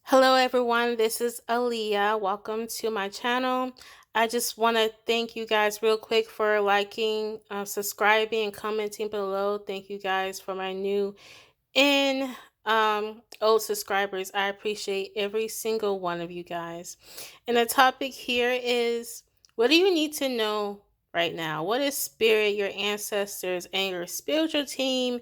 Hello, everyone. This is Aaliyah. Welcome to my channel. I just want to thank you guys real quick for liking, subscribing, and commenting below. Thank you guys for my new and old subscribers. I appreciate every single one of you guys. And the topic here is, what do you need to know right now? What is spirit, your ancestors, and your spiritual team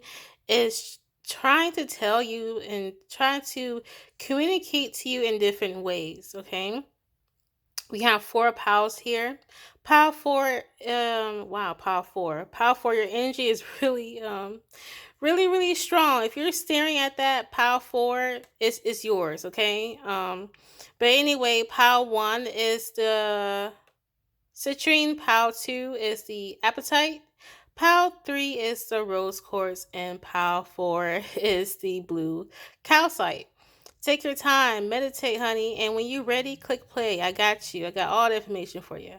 is trying to tell you and trying to communicate to you in different ways? Okay, we have four pals here. Pal four, wow, pal four. Pal four, your energy is really strong. If you're staring at that, pile four is yours, okay? But anyway, pile one is the citrine, pile two is the appetite, pile three is the rose quartz, and pile four is the blue calcite. Take your time, meditate, honey, and when you're ready, click play. I got you. I got all the information for you.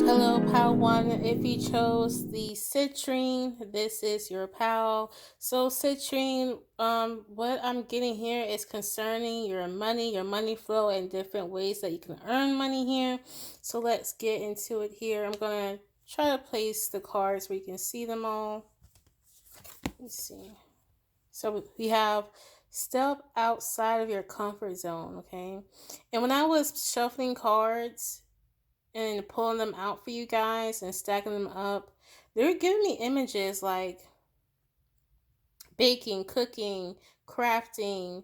Hello, Pal One. If you chose the citrine, this is your pal. So, citrine, what I'm getting here is concerning your money flow, and different ways that you can earn money here. So, let's get into it here. I'm gonna try to place the cards where you can see them all. Let's see. So, we have step outside of your comfort zone, okay? And when I was shuffling cards, and pulling them out for you guys and stacking them up, they're giving me images like baking, cooking, crafting,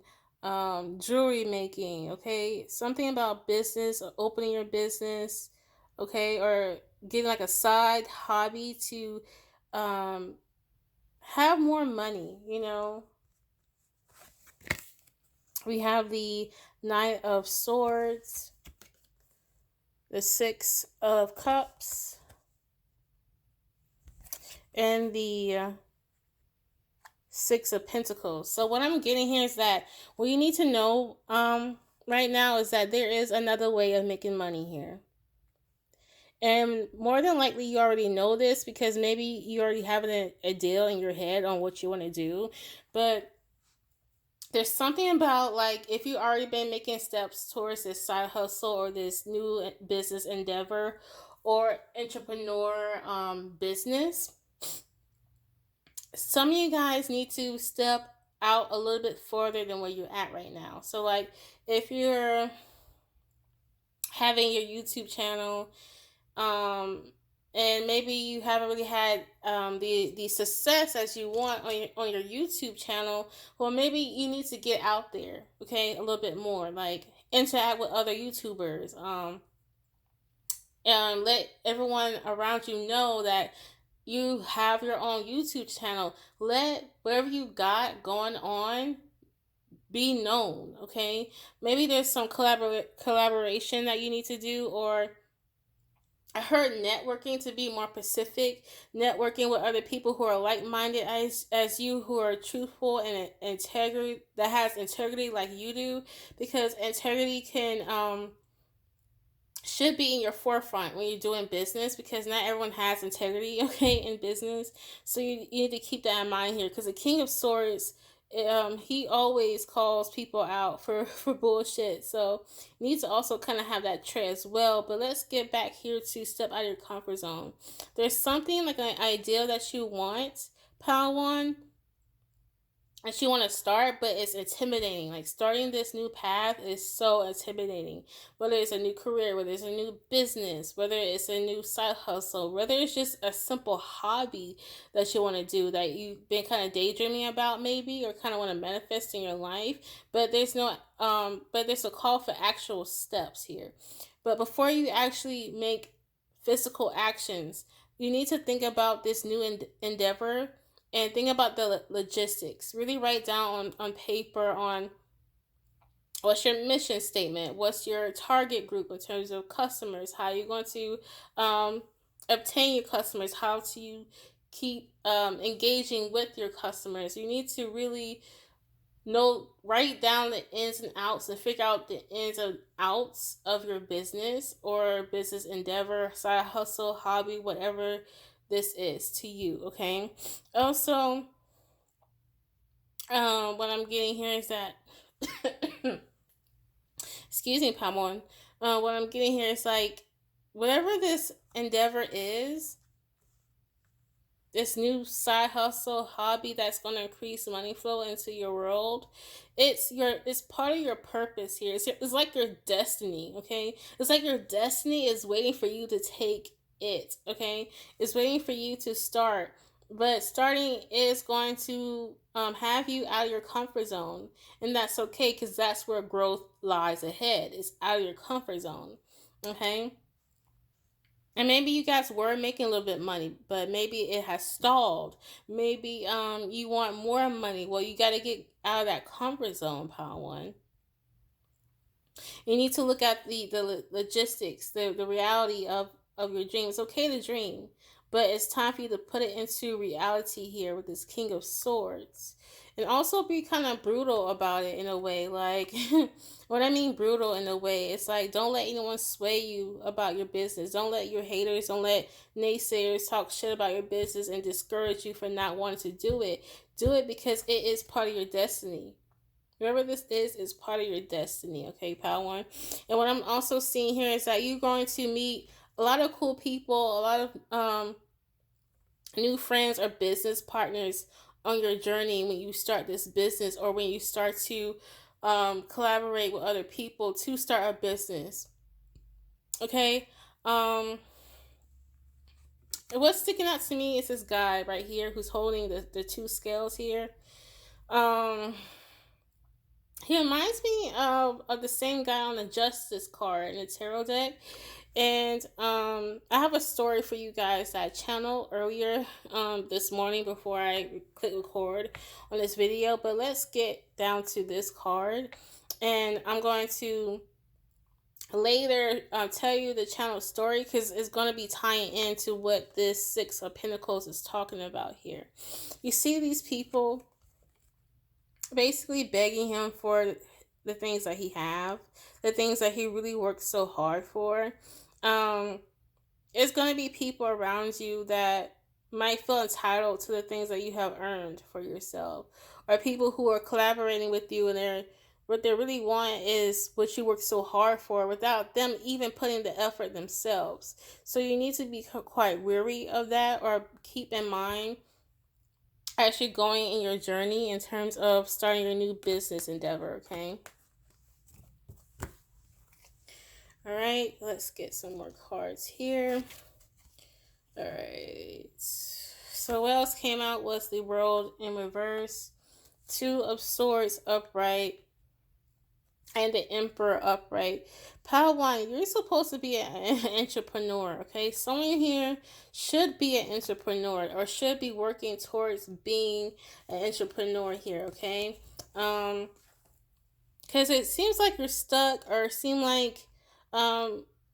jewelry making, okay? Something about business, or opening your business, okay? Or getting like a side hobby to um, have more money. We have the Knight of Swords, the Six of Cups, and the Six of Pentacles. So what I'm getting here is that what you need to know right now is that there is another way of making money here. And more than likely you already know this, because maybe you already have a deal in your head on what you want to do. But there's something about, like, if you already been making steps towards this side hustle or this new business endeavor or entrepreneur business, some of you guys need to step out a little bit further than where you're at right now. So, like, if you're having your YouTube channel, and maybe you haven't really had the success as you want on your YouTube channel, well, maybe you need to get out there, okay, a little bit more, like interact with other YouTubers, and let everyone around you know that you have your own YouTube channel. Let whatever you got going on be known, okay? Maybe there's some collaboration that you need to do, or I heard networking to be more specific, networking with other people who are like-minded as you, who are truthful and integrity, that has integrity like you do, because integrity can should be in your forefront when you're doing business, because not everyone has integrity, okay, in business. So you need to keep that in mind here, because the King of Swords, he always calls people out for for bullshit. So you need to also kind of have that trait as well. But let's get back here to step out of your comfort zone. There's something like an ideal that you want, Padawan, and she want to start, but it's intimidating. Like, starting this new path is so intimidating. Whether it's a new career, whether it's a new business, whether it's a new side hustle, whether it's just a simple hobby that you want to do, that you've been kind of daydreaming about maybe, or kind of want to manifest in your life, but there's no but there's a call for actual steps here. But before you actually make physical actions, you need to think about this new endeavor, and think about the logistics. Really write down on paper on what's your mission statement, what's your target group in terms of customers, how you're going to obtain your customers, how to keep engaging with your customers. You need to really write down the ins and outs, and figure out the ins and outs of your business or business endeavor, side hustle, hobby, whatever this is to you, okay? Also, What I'm getting here is that, excuse me, Pamon. What I'm getting here is like, whatever this endeavor is, this new side hustle hobby that's going to increase money flow into your world, it's part of your purpose here. It's like your destiny. Okay, it's like your destiny is waiting for you to take it. Okay, it's waiting for you to start, but starting is going to have you out of your comfort zone, and that's okay, because that's where growth lies ahead. It's out of your comfort zone. Okay, and maybe you guys were making a little bit of money, but maybe it has stalled. Maybe you want more money. Well, you got to get out of that comfort zone, Power One. You need to look at the logistics, the reality of your dream. It's okay to dream, but it's time for you to put it into reality here with this King of Swords. And also be kind of brutal about it in a way. Like, what I mean brutal in a way, it's like, don't let anyone sway you about your business. Don't let your haters, don't let naysayers talk shit about your business and discourage you for not wanting to do it. Do it because it is part of your destiny. Whoever this is part of your destiny, okay, Power One. And what I'm also seeing here is that you're going to meet a lot of cool people, a lot of new friends or business partners on your journey when you start this business, or when you start to collaborate with other people to start a business. Okay. What's sticking out to me is this guy right here who's holding the two scales here. Um, He reminds me of the same guy on the Justice card in the tarot deck. And I have a story for you guys that I channeled earlier this morning before I click record on this video. But let's get down to this card. And I'm going to later tell you the channel story, because it's going to be tying into what this Six of Pentacles is talking about here. You see these people basically begging him for the things that he have, the things that he really worked so hard for. Um, it's going to be people around you that might feel entitled to the things that you have earned for yourself, or people who are collaborating with you, and what they really want is what you worked so hard for without them even putting the effort themselves. So you need to be quite weary of that, or keep in mind as you're going in your journey in terms of starting your new business endeavor, okay? All right, let's get some more cards here. All right. So what else came out was the World in reverse, Two of Swords upright, and the Emperor upright. Power One, you're supposed to be an entrepreneur, okay? Someone here should be an entrepreneur, or should be working towards being an entrepreneur here, okay? Because it seems like you're stuck, or seem like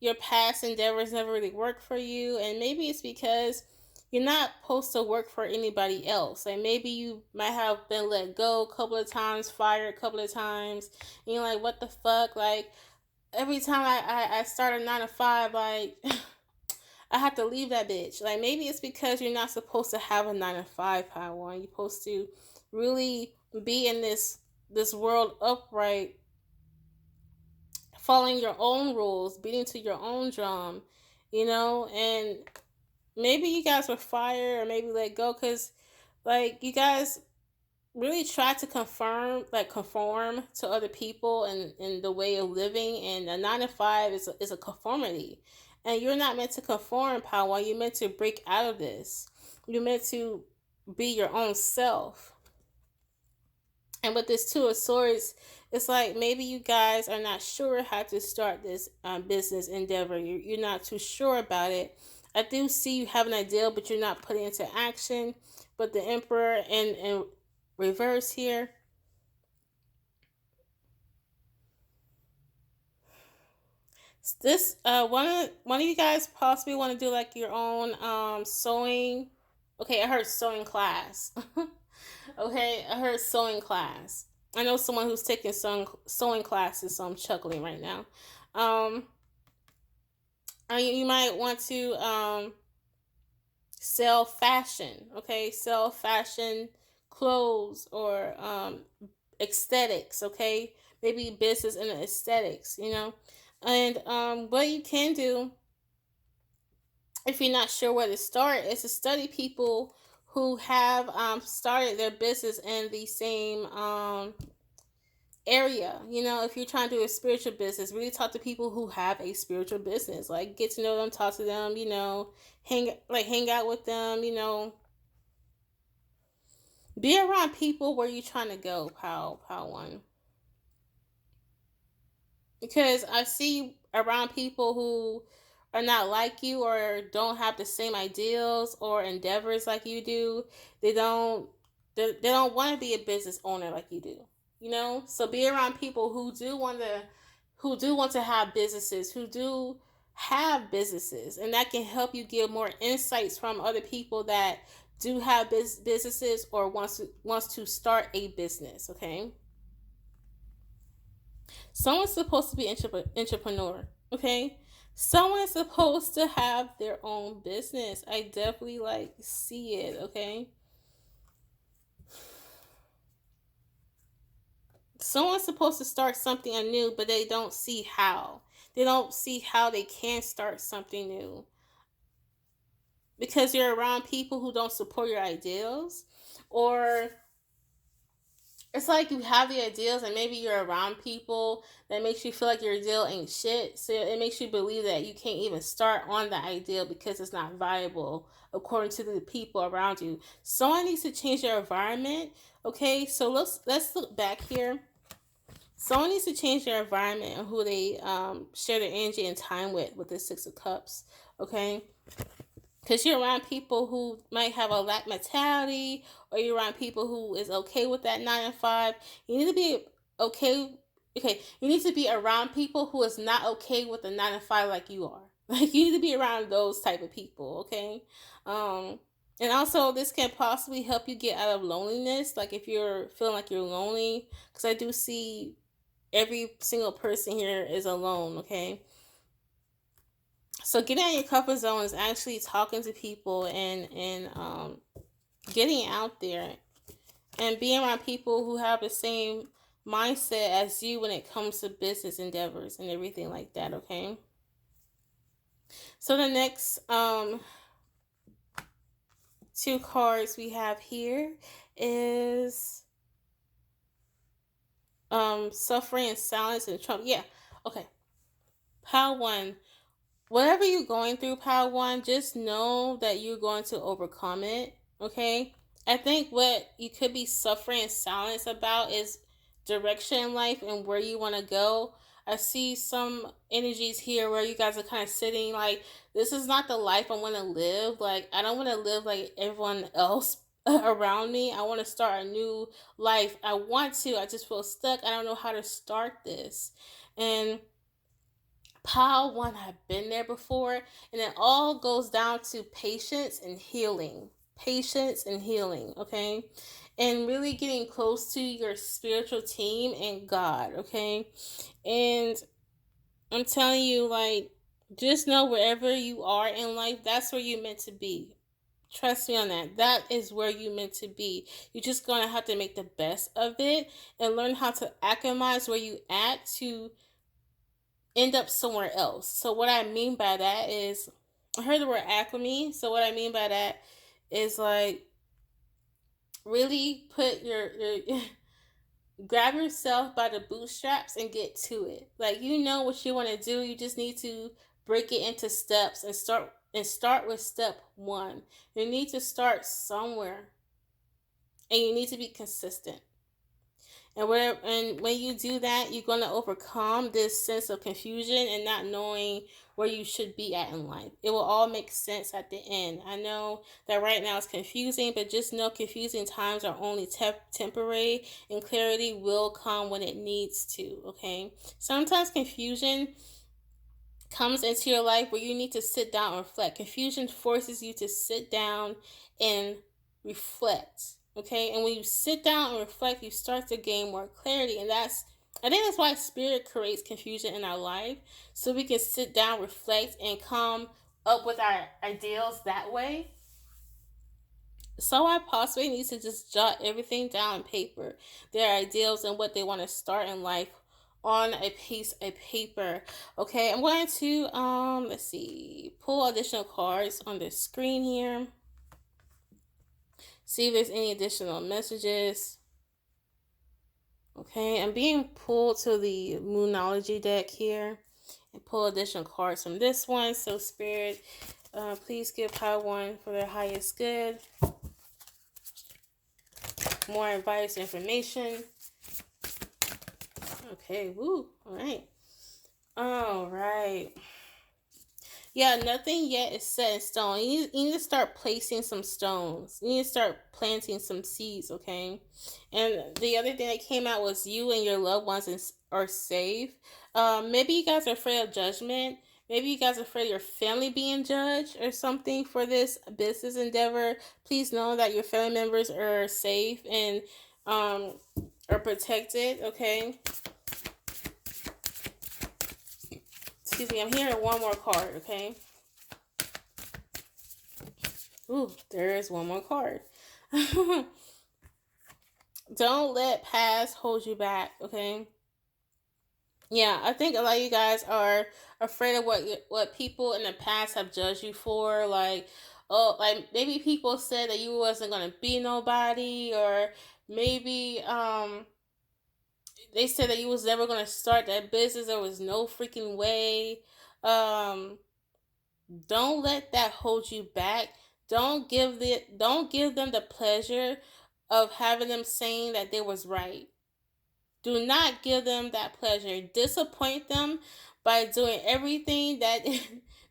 your past endeavors never really worked for you, and maybe it's because you're not supposed to work for anybody else. Like, maybe you might have been let go a couple of times, fired a couple of times, and you're like, what the fuck? Like, every time I start a 9 to 5, like, I have to leave that bitch. Like, maybe it's because you're not supposed to have a 9 to 5, Power One. You're supposed to really be in this world upright, following your own rules, beating to your own drum, and maybe you guys were fired or maybe let go because, like, you guys really try to conform to other people and the way of living, and a 9 to 5 is a conformity, and you're not meant to conform, Power. You're meant to break out of this. You're meant to be your own self. And with this Two of Swords, it's like maybe you guys are not sure how to start this business endeavor. You're not too sure about it. I do see you have an idea, but you're not putting it into action. But the Emperor in reverse here. This one of you guys possibly want to do like your own sewing. Okay, I heard sewing class. Okay, I heard sewing class. I know someone who's taking sewing classes, so I'm chuckling right now. Um, you might want to sell fashion. Okay, sell fashion clothes or aesthetics, okay? Maybe business and aesthetics, you know? And what you can do if you're not sure where to start is to study people who have started their business in the same area. You know, if you're trying to do a spiritual business, really talk to people who have a spiritual business. Like get to know them, talk to them, you know, hang out with them, you know. Be around people where you're trying to go, pal one. Because I see around people who are not like you or don't have the same ideals or endeavors like you do. They don't they don't want to be a business owner like you do. You know? So be around people who do want to have businesses, who do have businesses, and that can help you get more insights from other people that do have businesses or wants to start a business, okay? Someone's supposed to be entrepreneur, okay? Someone's supposed to have their own business. I definitely like see it, okay? Someone's supposed to start something anew, but they don't see how. They don't see how they can start something new because you're around people who don't support your ideals, or it's like you have the ideals and maybe you're around people that makes you feel like your ideal ain't shit, so it makes you believe that you can't even start on the ideal because it's not viable according to the people around you. Someone needs to change their environment. Okay, so let's look back here. Someone needs to change their environment and who they share their energy and time with the Six of Cups. Okay, because you're around people who might have a lack mentality, or you're around people who is okay with that 9 to 5. You need to be okay. Okay, you need to be around people who is not okay with the 9 to 5 like you are. Like you need to be around those type of people. Okay, um, and also this can possibly help you get out of loneliness. Like if you're feeling like you're lonely, because I do see every single person here is alone. Okay, so getting out of your comfort zone is actually talking to people and getting out there and being around people who have the same mindset as you when it comes to business endeavors and everything like that. Okay, so the next two cards we have here is suffering and silence and Trump. Yeah, okay. Pile one, whatever you're going through, Power One, just know that you're going to overcome it. Okay. I think what you could be suffering in silence about is direction in life and where you want to go. I see some energies here where you guys are kind of sitting like, this is not the life I want to live. Like, I don't want to live like everyone else around me. I want to start a new life. I want to. I just feel stuck. I don't know how to start this. And Pile one, I've been there before, and it all goes down to patience and healing. Patience and healing, okay? And really getting close to your spiritual team and God, okay? And I'm telling you, like, just know wherever you are in life, that's where you're meant to be. Trust me on that. That is where you're meant to be. You're just gonna have to make the best of it and learn how to acclimatize where you at to end up somewhere else. So what I mean by that is, I heard the word acclimate. So what I mean by that is like really put your grab yourself by the bootstraps and get to it. Like you know what you want to do. You just need to break it into steps and start with step one. You need to start somewhere and you need to be consistent. And when you do that, you're gonna overcome this sense of confusion and not knowing where you should be at in life. It will all make sense at the end. I know that right now it's confusing, but just know confusing times are only temporary, and clarity will come when it needs to. Okay. Sometimes confusion comes into your life where you need to sit down and reflect. Confusion forces you to sit down and reflect. Okay, and when you sit down and reflect, you start to gain more clarity, and I think that's why spirit creates confusion in our life, so we can sit down, reflect, and come up with our ideals that way. someone possibly needs to just jot everything down on paper, their ideals and what they want to start in life on a piece of paper. Okay, I'm going to let's see, pull additional cards on the screen here. See if there's any additional messages. Okay, I'm being pulled to the Moonology deck here and pull additional cards from this one. So Spirit, please give Pile 1 for their highest good. More advice, information. Okay, woo. All right. Yeah, nothing yet is set in stone. You need to start placing some stones. You need to start planting some seeds, okay? And the other thing that came out was you and your loved ones are safe. Maybe you guys are afraid of judgment. Maybe you guys are afraid of your family being judged or something for this business endeavor. Please know that your family members are safe and are protected, okay? Excuse me, I'm hearing one more card, okay? Ooh, there is one more card. Don't let past hold you back, okay? Yeah, I think a lot of you guys are afraid of what people in the past have judged you for. Like, oh, like maybe people said that you wasn't gonna be nobody, or maybe they said that you was never gonna start that business. There was no freaking way. Um, don't let that hold you back. Don't give them the pleasure of having them saying that they was right. Do not give them that pleasure. Disappoint them by doing everything that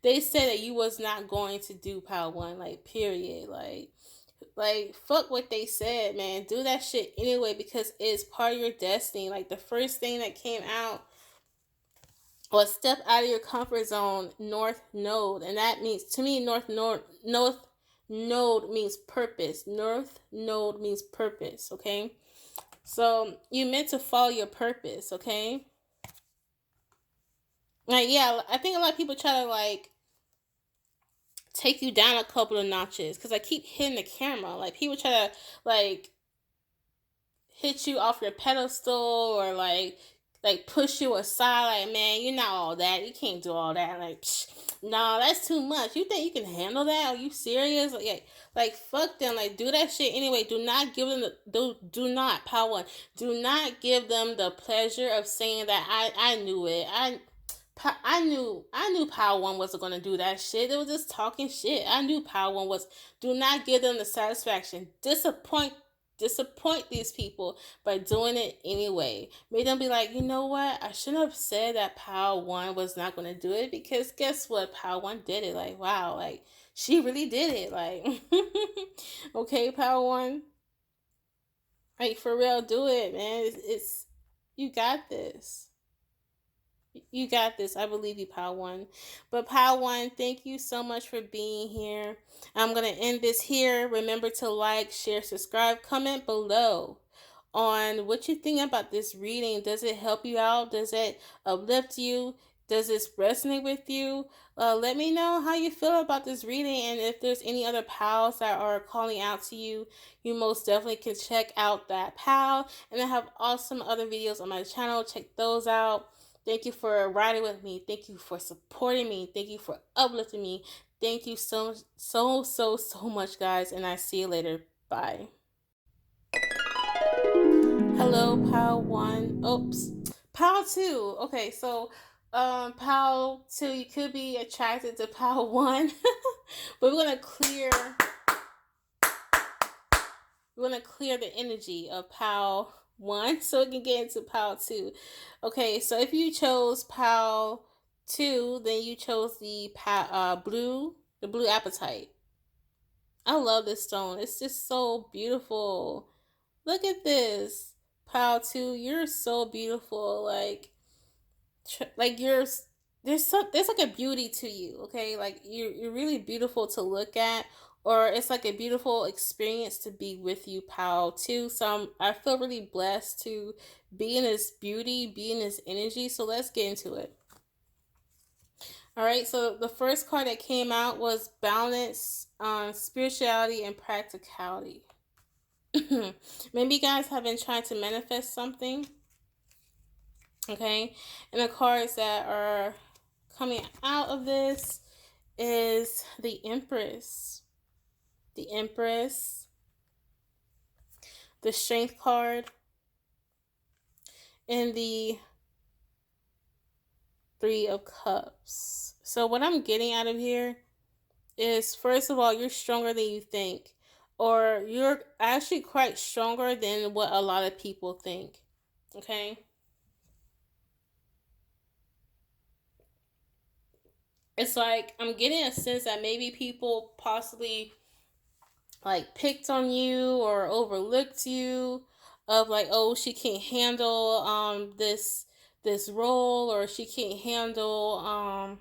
they said that you was not going to do, Pile 1. Like, period. Like fuck what they said, man. Do that shit anyway because it's part of your destiny. Like the first thing that came out was step out of your comfort zone, North Node. And that means, to me, North Node means purpose. North Node means purpose, okay? So you meant to follow your purpose, okay? Like, yeah, I think a lot of people try to like take you down a couple of notches because I keep hitting the camera. Like people try to like hit you off your pedestal or like push you aside. Like, man, you're not all that. You can't do all that. Like, nah, that's too much. You think you can handle that? Are you serious? Like fuck them. Like, do that shit anyway. Do not give them do not, Pile 1. Do not give them the pleasure of saying that I knew it. I knew Pile 1 wasn't gonna do that shit. They was just talking shit. I knew Pile 1 was. Do not give them the satisfaction. Disappoint these people by doing it anyway. Make them be like, you know what? I shouldn't have said that Pile 1 was not gonna do it because guess what? Pile 1 did it. Like, wow, like she really did it. Like, okay, Pile 1. Like for real, do it, man. It's you got this. You got this. I believe you, Pile 1. But Pile 1, thank you so much for being here. I'm going to end this here. Remember to like, share, subscribe, comment below on what you think about this reading. Does it help you out? Does it uplift you? Does this resonate with you? Let me know how you feel about this reading, and if there's any other pals that are calling out to you, you most definitely can check out that pal. And I have awesome other videos on my channel. Check those out. Thank you for riding with me. Thank you for supporting me. Thank you for uplifting me. Thank you so much, guys. And I see you later. Bye. Hello, Pal 1. Oops. Pal 2. Okay, so Pal 2, you could be attracted to Pal 1. But we're gonna clear the energy of Pal 1 so we can get into Pal 2. Okay, so if you chose Pal 2, then you chose the blue apatite. I love this stone. It's just so beautiful. Look at this. Pal 2, you're so beautiful. Like there's like a beauty to you, okay? Like you're really beautiful to look at, or it's like a beautiful experience to be with you, Pal 2. So I feel really blessed to be in this beauty, be in this energy. So let's get into it. All right, so the first card that came out was balance, spirituality, and practicality. Maybe you guys have been trying to manifest something, okay? And the cards that are coming out of this is the Empress. The Empress, the Strength card, and the Three of Cups. So what I'm getting out of here is, first of all, you're stronger than you think, or you're actually quite stronger than what a lot of people think. Okay? It's like I'm getting a sense that maybe people possibly like picked on you or overlooked you, of like, oh, she can't handle this role, or she can't handle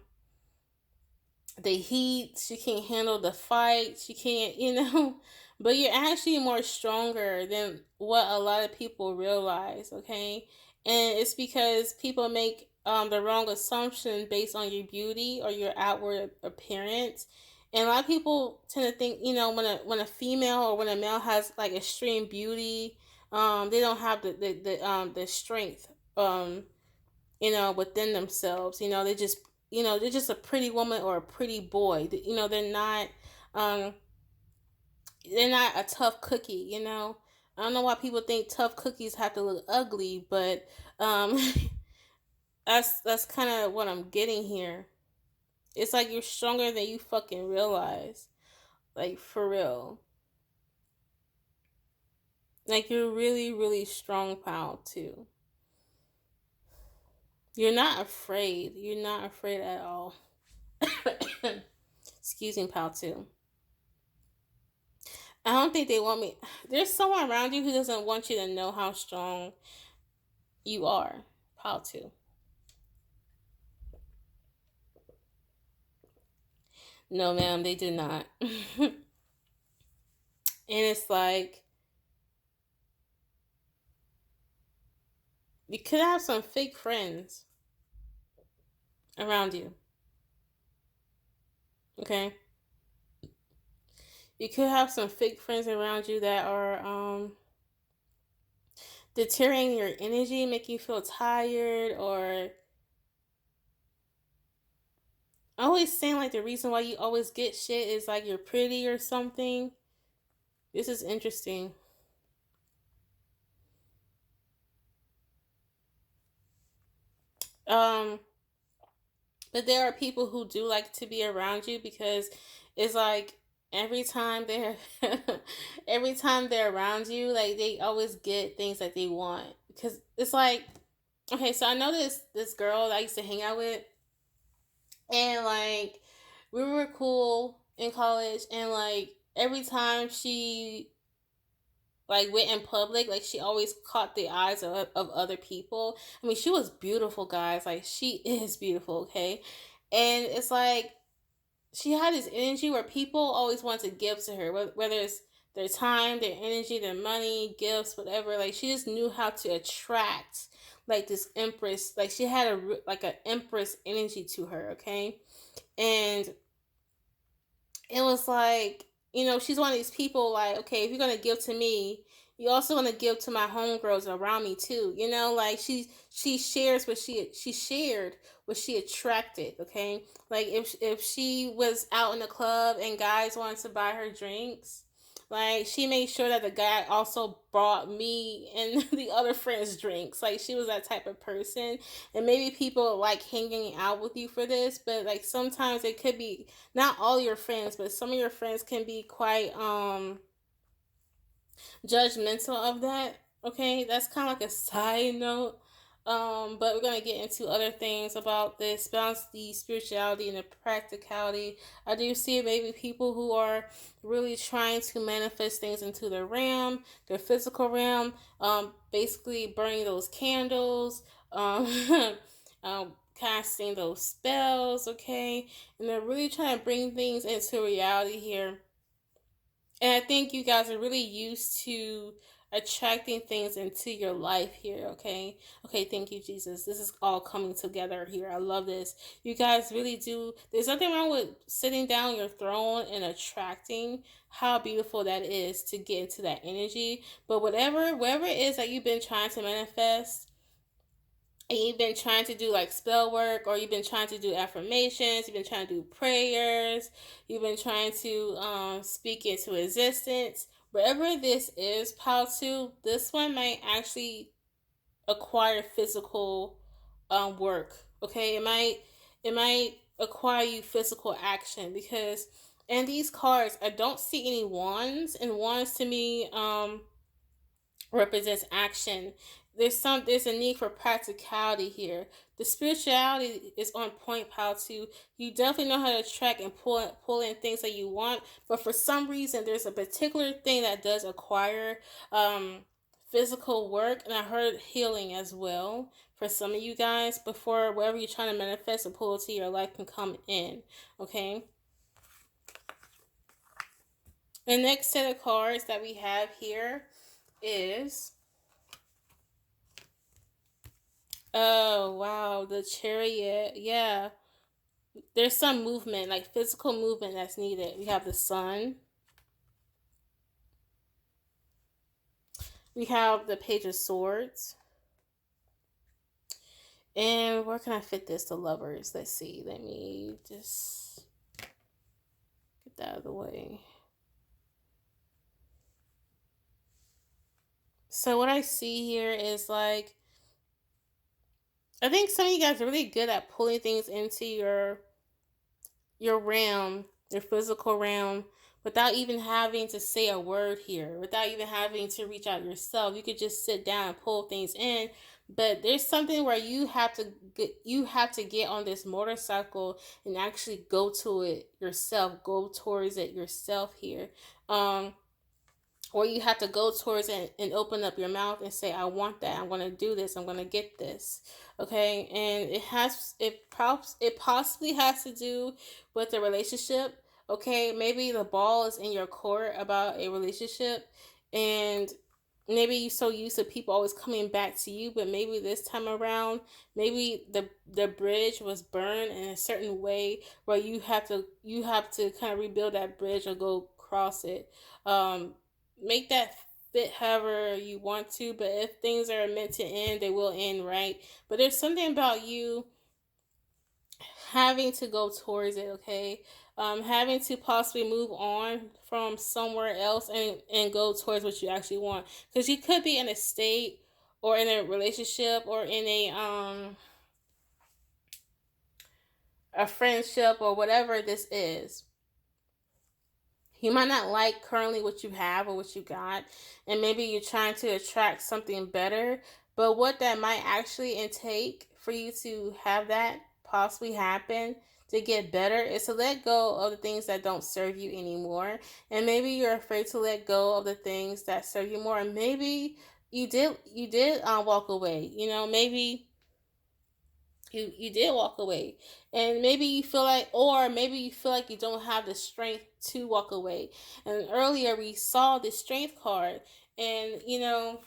the heat, she can't handle the fight, she can't, but you're actually more stronger than what a lot of people realize, okay? And it's because people make the wrong assumption based on your beauty or your outward appearance. And a lot of people tend to think, when a female or when a male has like extreme beauty, they don't have the strength, within themselves. They're just a pretty woman or a pretty boy. Um, they're not a tough cookie. I don't know why people think tough cookies have to look ugly, but um, that's kind of what I'm getting here. It's like you're stronger than you fucking realize, like for real. Like you're really, really strong, pal, too. You're not afraid. You're not afraid at all. Excuse me, pal, too. I don't think they want me. There's someone around you who doesn't want you to know how strong you are. How to? No, ma'am, they do not. And it's like you could have some fake friends around you. Okay, you could have some fake friends around you that are deteriorating your energy, making you feel tired, or always saying like the reason why you always get shit is like you're pretty or something. This is interesting. Um, but there are people who do like to be around you because it's like every time they're every time they're around you, like they always get things that they want. Because it's like, okay, so I know this girl that I used to hang out with, and like we were cool in college, and like every time she like went in public, like she always caught the eyes of other people. I mean, she was beautiful, guys. Like she is beautiful, okay? And it's like she had this energy where people always want to give to her, whether it's their time, their energy, their money, gifts, whatever. Like she just knew how to attract like this empress. Like she had an empress energy to her, okay? And it was like, she's one of these people like, okay, if you're gonna give to me, you also want to give to my homegirls around me too. Like she shares what she shared what she attracted. Okay, like if she was out in the club and guys wanted to buy her drinks, like she made sure that the guy also brought me and the other friends drinks. Like she was that type of person. And maybe people like hanging out with you for this, but like sometimes it could be not all your friends, but some of your friends can be quite judgmental of that. Okay, that's kind of like a side note. But we're gonna get into other things about this balance, the spirituality and the practicality. I do see maybe people who are really trying to manifest things into their realm, their physical realm. Basically burning those candles, casting those spells. Okay, and they're really trying to bring things into reality here. And I think you guys are really used to attracting things into your life here, okay? Okay, thank you, Jesus. This is all coming together here. I love this. You guys really do. There's nothing wrong with sitting down on your throne and attracting. How beautiful that is to get into that energy. But whatever it is that you've been trying to manifest, and you've been trying to do like spell work, or you've been trying to do affirmations, you've been trying to do prayers, you've been trying to speak into existence, wherever this is, pal, too, this one might actually acquire physical work. Okay, it might acquire you physical action, because in these cards I don't see any wands, and wands to me represents action. There's a need for practicality here. The spirituality is on point, pal, too. You definitely know how to track and pull in things that you want, but for some reason there's a particular thing that does acquire physical work, and I heard healing as well for some of you guys before whatever you're trying to manifest and pull into your life can come in. Okay. The next set of cards that we have here is, oh wow, the Chariot. Yeah. There's some movement, like physical movement that's needed. We have the Sun. We have the Page of Swords. And where can I fit this? The Lovers. Let's see. Let me just get that out of the way. So what I see here is like, I think some of you guys are really good at pulling things into your realm, your physical realm, without even having to say a word here, without even having to reach out yourself. You could just sit down and pull things in. But there's something where you have to get on this motorcycle and actually go to it yourself, go towards it yourself here. Um, or you have to go towards it and open up your mouth and say, I want that, I'm going to do this, I'm going to get this. Okay. And it possibly has to do with a relationship. Okay, maybe the ball is in your court about a relationship, and maybe you're so used to people always coming back to you, but maybe this time around, maybe the bridge was burned in a certain way where you have to kind of rebuild that bridge or go cross it. Make that fit however you want to, but if things are meant to end, they will end, right? But there's something about you having to go towards it, okay? Having to possibly move on from somewhere else and go towards what you actually want, because you could be in a state or in a relationship or in a friendship or whatever this is. You might not like currently what you have or what you got, and maybe you're trying to attract something better. But what that might actually intake for you to have that possibly happen to get better is to let go of the things that don't serve you anymore. And maybe you're afraid to let go of the things that serve you more. And maybe you did walk away. Maybe you did walk away, and maybe you feel like, or maybe you feel like you don't have the strength to walk away. And earlier we saw the strength card, and you're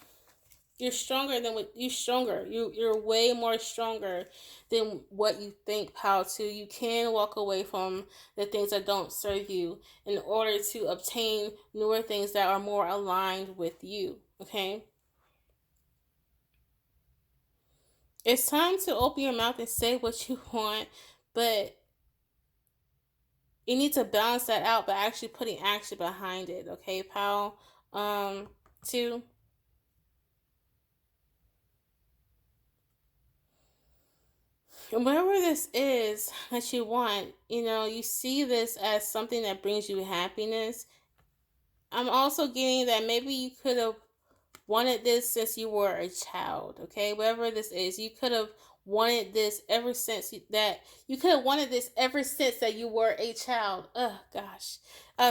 stronger than what you're stronger. You're way more stronger than what you think, pal. Too, you can walk away from the things that don't serve you in order to obtain newer things that are more aligned with you. Okay. It's time to open your mouth and say what you want, but you need to balance that out by actually putting action behind it, okay, pal? Two, whatever this is that you want, you see this as something that brings you happiness. I'm also getting that maybe you could have wanted this since you were a child, okay? Whatever this is, you could have wanted this ever since that you were a child. Oh gosh.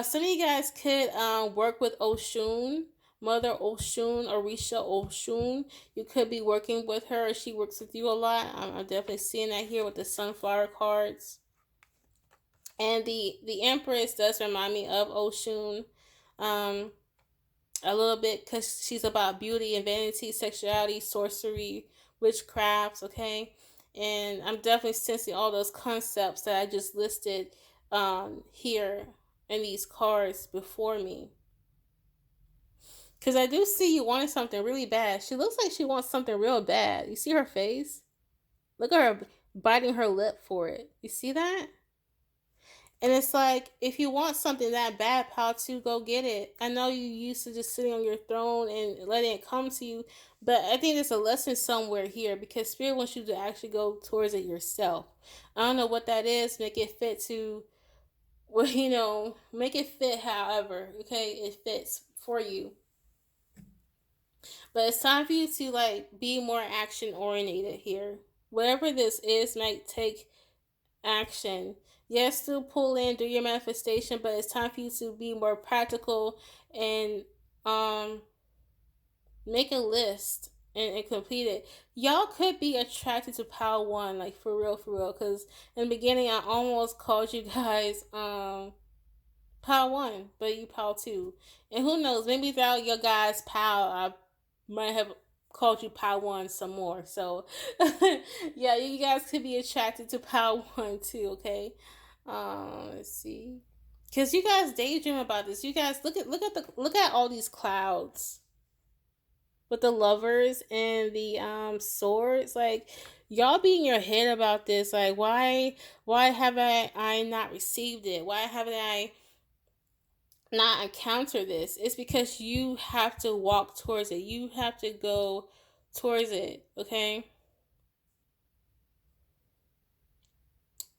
Some of you guys could work with Oshun, Mother Oshun, Orisha Oshun. You could be working with her. She works with you a lot. I'm definitely seeing that here with the sunflower cards. And the Empress does remind me of Oshun. Um, a little bit because she's about beauty and vanity, sexuality, sorcery, witchcrafts, okay? And I'm definitely sensing all those concepts that I just listed here in these cards before me. Because I do see you wanting something really bad. She looks like she wants something real bad. You see her face? Look at her biting her lip for it. You see that? And it's like, if you want something that bad, pal, to go get it. I know you used to just sitting on your throne and letting it come to you, but I think there's a lesson somewhere here because Spirit wants you to actually go towards it yourself. I don't know what that is. Make it fit to, well, make it fit however, okay, it fits for you. But it's time for you to like be more action oriented here. Whatever this is might take action. Yes, still pull in, do your manifestation, but it's time for you to be more practical and um make a list and complete it. Y'all could be attracted to Pile One, like for real. Cause in the beginning I almost called you guys Pile One, but you Pile Two. And who knows, maybe without your guys' Pile, I might have called you Pile One some more. So yeah, you guys could be attracted to Pile One too, okay? Let's see. Cause you guys daydream about this. You guys look at all these clouds with the lovers and the swords. Like y'all be in your head about this. Like why have I not received it? Why haven't I not encounter this? It's because you have to walk towards it. You have to go towards it. Okay.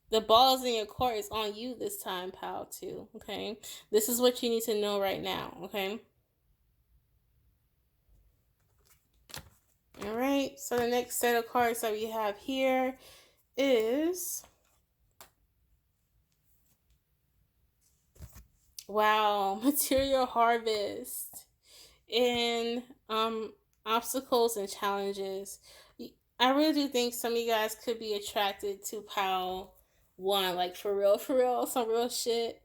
The ball's in your court. Is on you this time, pal. Too. Okay. This is what you need to know right now. Okay. All right. So the next set of cards that we have here is, wow, material harvest in obstacles and challenges. I really do think some of you guys could be attracted to pile one, like for real, some real shit.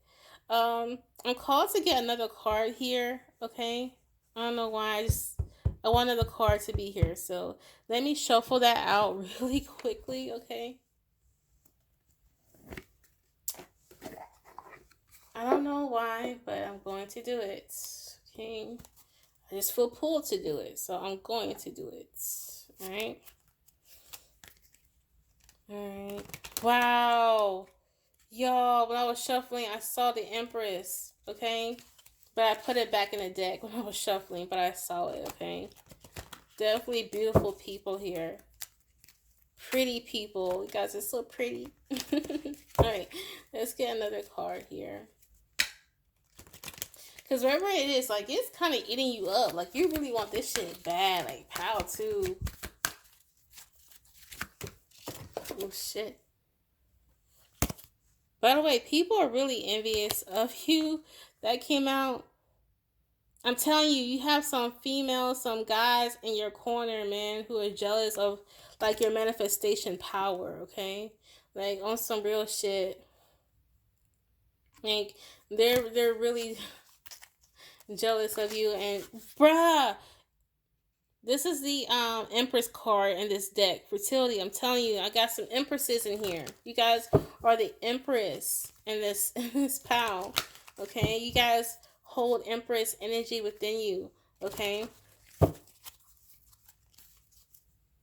I'm called to get another card here. Okay, I don't know why. I want another card to be here, so let me shuffle that out really quickly. Okay. I don't know why, but I'm going to do it. Okay. I just feel pulled to do it, so I'm going to do it. All right. All right. Wow. Y'all, when I was shuffling, I saw the Empress. Okay. But I put it back in the deck when I was shuffling, but I saw it. Okay. Definitely beautiful people here. Pretty people. You guys are so pretty. All right. Let's get another card here. Because wherever it is, like, it's kind of eating you up. Like, you really want this shit bad. Like, pow, too. Oh, shit. By the way, people are really envious of you. That came out. I'm telling you, you have some females, some guys in your corner, man, who are jealous of, like, your manifestation power, okay? Like, on some real shit. Like, they're really jealous of you. And, bruh, this is the Empress card in this deck. Fertility. I'm telling you, I got some Empresses in here. You guys are the Empress in this pal. Okay? You guys hold Empress energy within you. Okay?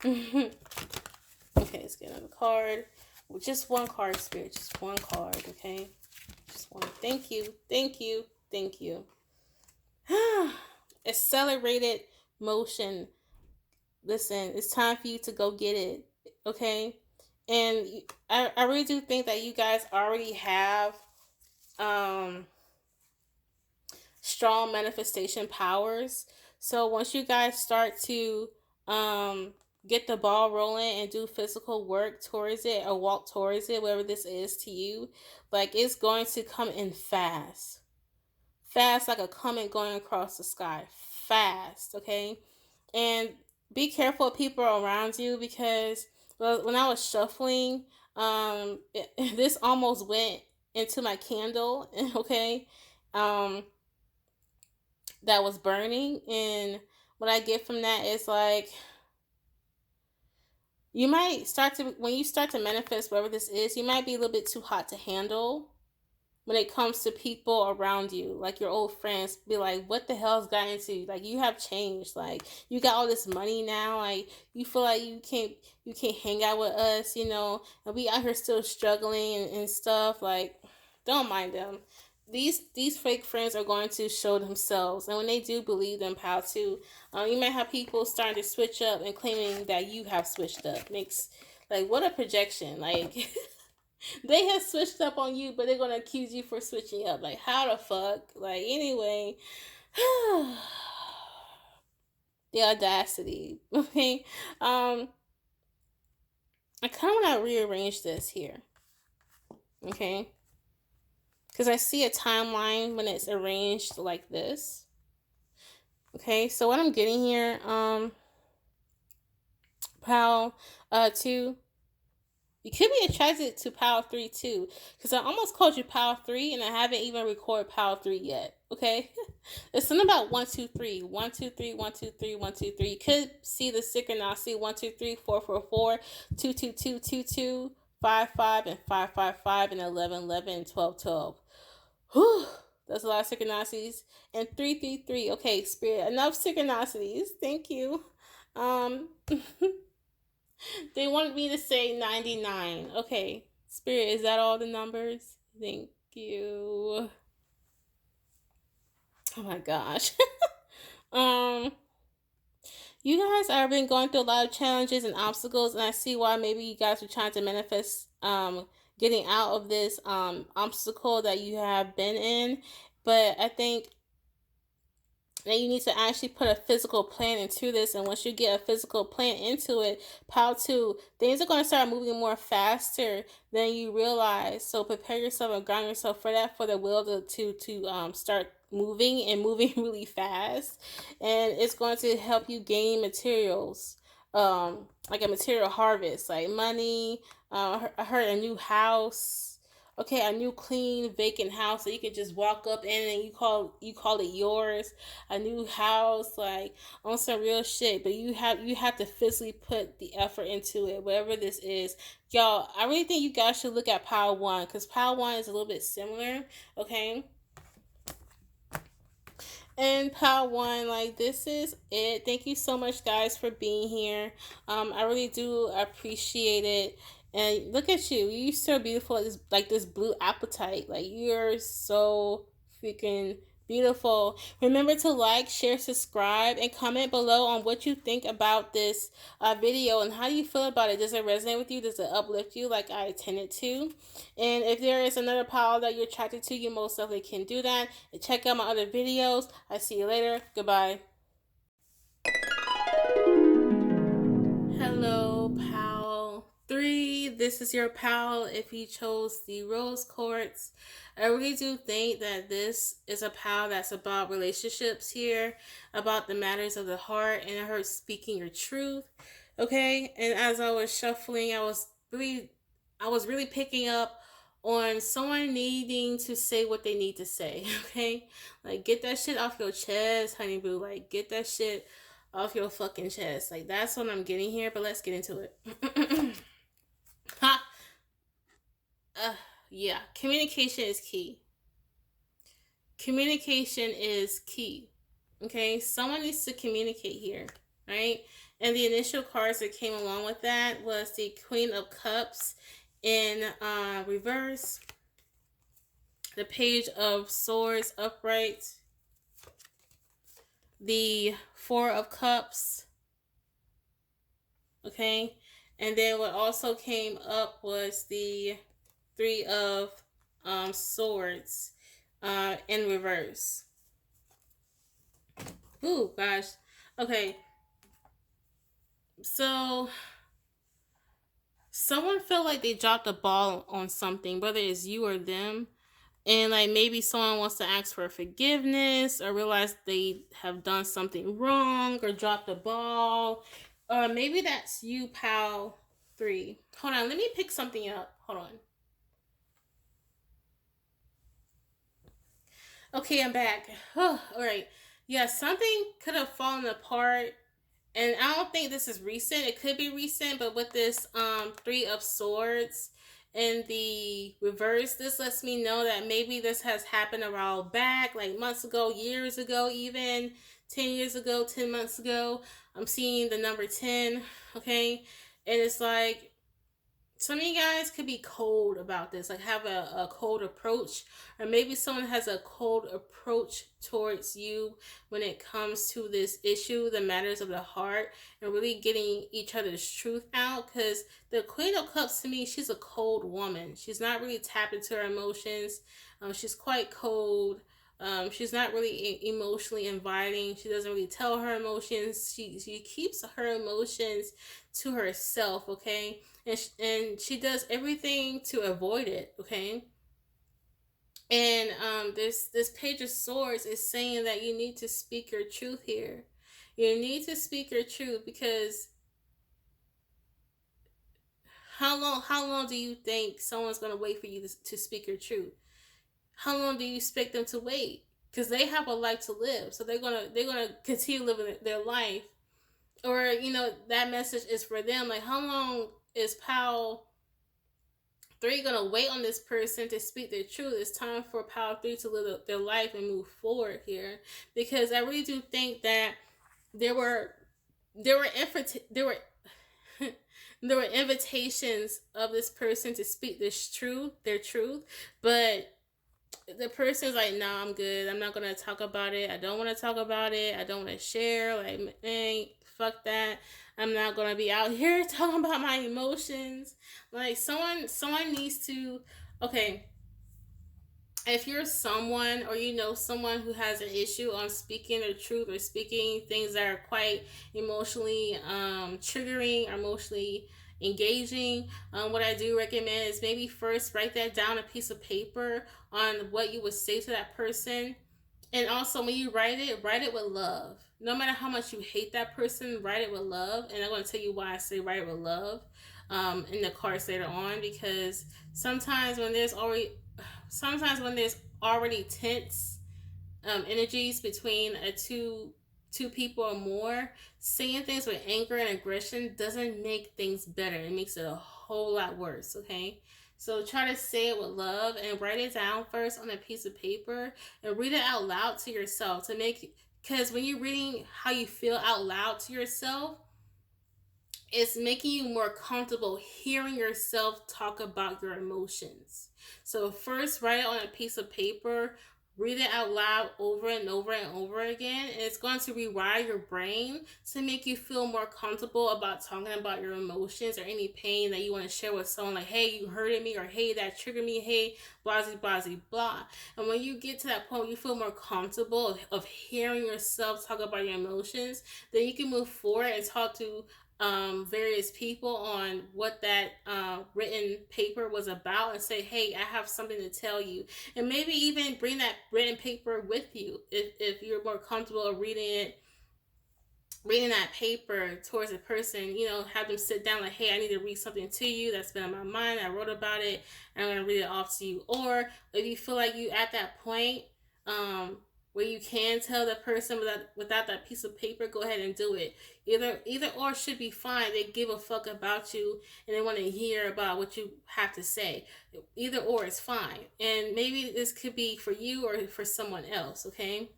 Okay, let's get another card. Just one card, Spirit. Just one card, okay? Just one. Thank you. Thank you. Thank you. Accelerated motion. Listen, it's time for you to go get it, okay? And I really do think that you guys already have strong manifestation powers. So once you guys start to get the ball rolling and do physical work towards it or walk towards it, whatever this is to you, like it's going to come in fast. Fast like a comet going across the sky. Fast, okay? And be careful of people around you because when I was shuffling, this almost went into my candle, okay? Um, that was burning. And what I get from that is like, you might start to, when you start to manifest whatever this is, you might be a little bit too hot to handle when it comes to people around you, like your old friends. Be like, what the hell's gotten into you? Like, you have changed. Like, you got all this money now. Like, you feel like you can't hang out with us, and we out here still struggling and stuff. Like, don't mind them. These fake friends are going to show themselves, and when they do, believe them, pal. Too. You might have people starting to switch up and claiming that you have switched up. Makes, like, what a projection. Like, they have switched up on you, but they're gonna accuse you for switching up. Like, how the fuck? Like, anyway, the audacity. Okay, I kind of want to rearrange this here. Okay, because I see a timeline when it's arranged like this. Okay, so what I'm getting here, pal, 2. You could be attracted to Power 3 too, because I almost called you Power 3 and I haven't even recorded Power 3 yet. Okay? There's something about 1, 2, 3. 1, 2, 3, 1, 2, 3, 1, 2, 3. You could see the synchronicity 1, 2, 3, 4, 4, 4, 2, 2, 2, 2, 2, 5, 5, and 5, 5, 5, and 11, 11, and 12, 12. Whew. That's a lot of synchronicities. And 3, 3, 3. Okay, Spirit. Enough synchronicities. Thank you. Um. They wanted me to say 99. Okay. Spirit, is that all the numbers? Thank you. Oh my gosh. um you guys have been going through a lot of challenges and obstacles, and I see why maybe you guys are trying to manifest getting out of this obstacle that you have been in. But I think and you need to actually put a physical plan into this. And once you get a physical plan into it, POW 2, things are going to start moving more faster than you realize. So prepare yourself and ground yourself for that, for the will to start moving and moving really fast. And it's going to help you gain materials, like a material harvest, like money. I heard a new house. Okay, a new clean vacant house that you can just walk up in and you call it yours. A new house, like on some real shit. But you have to physically put the effort into it, whatever this is. Y'all, I really think you guys should look at Power 1, because Power 1 is a little bit similar. Okay, and Power 1, like, this is it. Thank you so much, guys, for being here. I really do appreciate it. And look at you, you're so beautiful, like this blue appetite. Like, you're so freaking beautiful. Remember to like, share, subscribe, and comment below on what you think about this video, and how do you feel about it. Does it resonate with you? Does it uplift you like I intended to? And if there is another power that you're attracted to, you most definitely can do that. And check out my other videos. I see you later. Goodbye. Hello, pal 3. This is your pal if you chose the rose quartz. I really do think that this is a pal that's about relationships here, about the matters of the heart, and I heard speaking your truth. Okay, and as I was shuffling, I was really picking up on someone needing to say what they need to say. Okay, like, get that shit off your chest, honey boo. Like, get that shit off your fucking chest. Like, that's what I'm getting here. But let's get into it. Ha. Yeah, communication is key. Communication is key. Okay, someone needs to communicate here, right? And the initial cards that came along with that was the Queen of Cups in reverse, the Page of Swords upright, the Four of Cups. Okay, and then what also came up was the Three of Swords in reverse. Ooh, gosh. Okay, so someone felt like they dropped the ball on something, whether it's you or them. And like, maybe someone wants to ask for forgiveness, or realize they have done something wrong or dropped the ball. Or maybe that's you, pal 3. Hold on, let me pick something up. Hold on. Okay, I'm back. All right. Yeah, something could have fallen apart, and I don't think this is recent. It could be recent, but with this three of swords in the reverse, this lets me know that maybe this has happened a while back, like months ago, years ago, even 10 years ago, 10 months ago. I'm seeing the number 10, okay, and it's like some of you guys could be cold about this, like have a cold approach, or maybe someone has a cold approach towards you when it comes to this issue, the matters of the heart, and really getting each other's truth out. Because the Queen of Cups, to me, she's a cold woman. She's not really tapped into her emotions. She's quite cold. She's not really emotionally inviting. She doesn't really tell her emotions. She keeps her emotions to herself, okay? And she does everything to avoid it, okay? And this Page of Swords is saying that you need to speak your truth here. You need to speak your truth, because how long do you think someone's going to wait for you to speak your truth? How long do you expect them to wait? Because they have a life to live, so they're gonna continue living their life. Or that message is for them. Like, how long is Powell three gonna wait on this person to speak their truth? It's time for Power Three to live their life and move forward here, because I really do think that there were there were there were there were invitations of this person to speak their truth, but the person's like, "No, I'm good. I'm not gonna talk about it. I don't want to talk about it. I don't want to share. Like, man, fuck that. I'm not gonna be out here talking about my emotions." Like, someone needs to. Okay, if you're someone, or someone who has an issue on speaking the truth, or speaking things that are quite emotionally triggering or emotionally engaging, what I do recommend is maybe first write that down on a piece of paper on what you would say to that person. And also, when you write it with love. No matter how much you hate that person, write it with love. And I'm going to tell you why I say write it with love in the cards later on. Because sometimes when there's already tense energies between two people or more, saying things with anger and aggression doesn't make things better. It makes it a whole lot worse. Okay. So try to say it with love, and write it down first on a piece of paper and read it out loud to yourself, because when you're reading how you feel out loud to yourself, it's making you more comfortable hearing yourself talk about your emotions. So first write it on a piece of paper, read it out loud over and over and over again, and it's going to rewire your brain to make you feel more comfortable about talking about your emotions or any pain that you want to share with someone. Like, hey, you hurted me, or hey, that triggered me, hey, blah blah blah blah. And when you get to that point where you feel more comfortable of hearing yourself talk about your emotions, then you can move forward and talk to various people on what that written paper was about, and say, hey, I have something to tell you. And maybe even bring that written paper with you if you're more comfortable reading that paper towards a person. Have them sit down, like, hey, I need to read something to you that's been on my mind. I wrote about it, and I'm going to read it off to you. Or if you feel like you at that point um, where you can tell the person without that piece of paper, go ahead and do it. Either or should be fine. They give a fuck about you, and they want to hear about what you have to say. Either or is fine. And maybe this could be for you or for someone else, okay?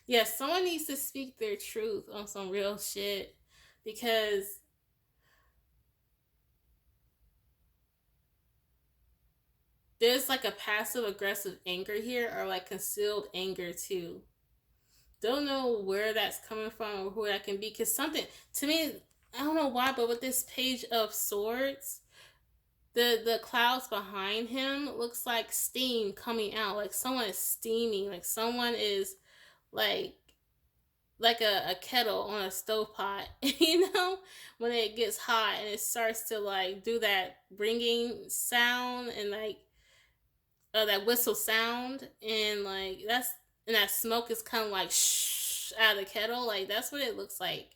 Yes, someone needs to speak their truth on some real shit, because there's like a passive aggressive anger here, or like concealed anger too. Don't know where that's coming from or who that can be, because something to me, I don't know why, but with this Page of Swords, the clouds behind him looks like steam coming out, like someone is steaming, like someone is like a kettle on a stovepipe, when it gets hot and it starts to like do that ringing sound, and like that whistle sound, and like that smoke is kind of like shh out of the kettle. Like, that's what it looks like.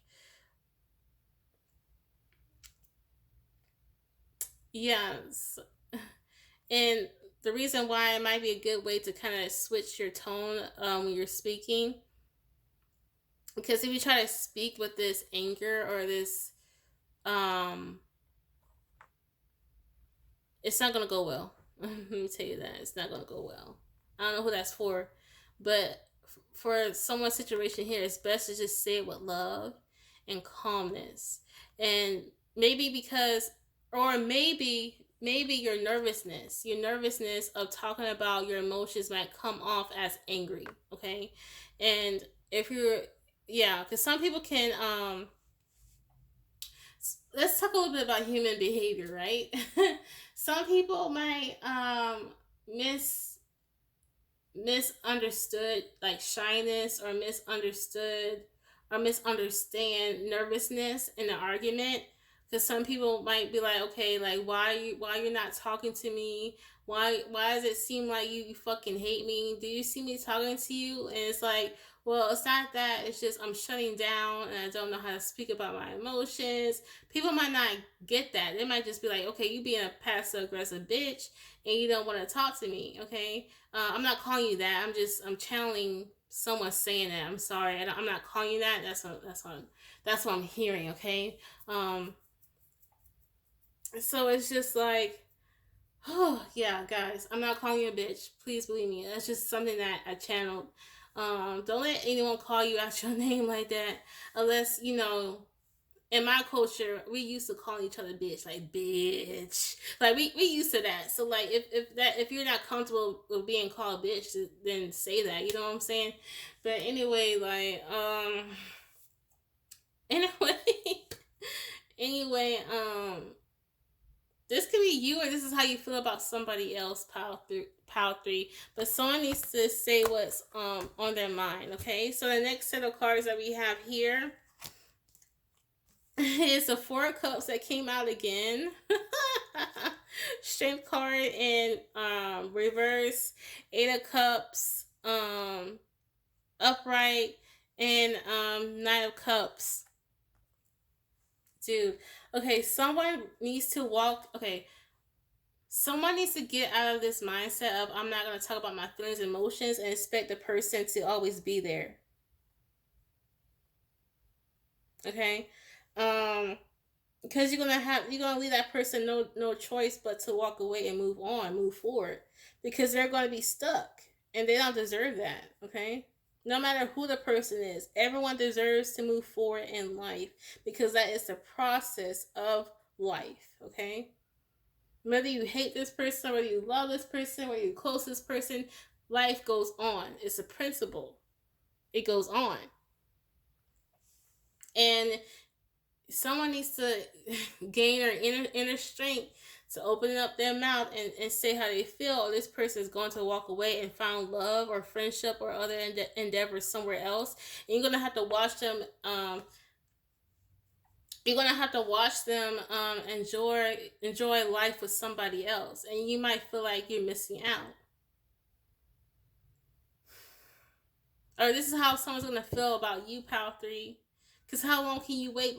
Yes. And The reason why it might be a good way to kind of switch your tone when you're speaking, because if you try to speak with this anger or this, um, it's not gonna go well. Let me tell you that it's not gonna go well. I don't know who that's for, but for someone's situation here, it's best to just say it with love and calmness, and maybe because, or maybe your nervousness of talking about your emotions might come off as angry. Okay, and if you're, yeah, because some people can let's talk a little bit about human behavior, right? Some people might mis misunderstood like shyness, or misunderstand nervousness in an argument, because some people might be like, okay, like why you're not talking to me, why does it seem like you fucking hate me, do you see me talking to you? And it's like, well, it's not that, it's just I'm shutting down and I don't know how to speak about my emotions. People might not get that. They might just be like, okay, you being a passive aggressive bitch and you don't want to talk to me. Okay, I'm not calling you that. I'm channeling someone saying that. I'm sorry. I'm not calling you that. That's what I'm hearing. Okay. So it's just like, oh yeah, guys. I'm not calling you a bitch. Please believe me. That's just something that I channeled. Don't let anyone call you out your name like that, unless you know, in my culture, we used to call each other bitch, like bitch, like we used to that. So like, if you're not comfortable with being called bitch, then say that. You know what I'm saying? But anyway, like anyway, anyway, this could be you, or this is how you feel about somebody else. Pile three, but someone needs to say what's on their mind. Okay, so the next set of cards that we have here, it's the Four of Cups that came out again. Strength card in reverse, Eight of Cups upright, and Nine of Cups. Dude, okay, someone needs to get out of this mindset of I'm not going to talk about my feelings and emotions and expect the person to always be there. Okay? Because you're gonna leave that person no choice but to walk away and move on, move forward, because they're gonna be stuck and they don't deserve that. Okay, no matter who the person is, everyone deserves to move forward in life, because that is the process of life. Okay, whether you hate this person, whether you love this person, whether you're close to this person, life goes on. It's a principle. It goes on, and someone needs to gain their inner strength to open up their mouth and say how they feel, or this person is going to walk away and find love or friendship or other endeavors somewhere else. And you're gonna have to watch them. You're gonna have to watch them enjoy life with somebody else, and you might feel like you're missing out. Or this is how someone's gonna feel about you, pal three. Because how long can you wait?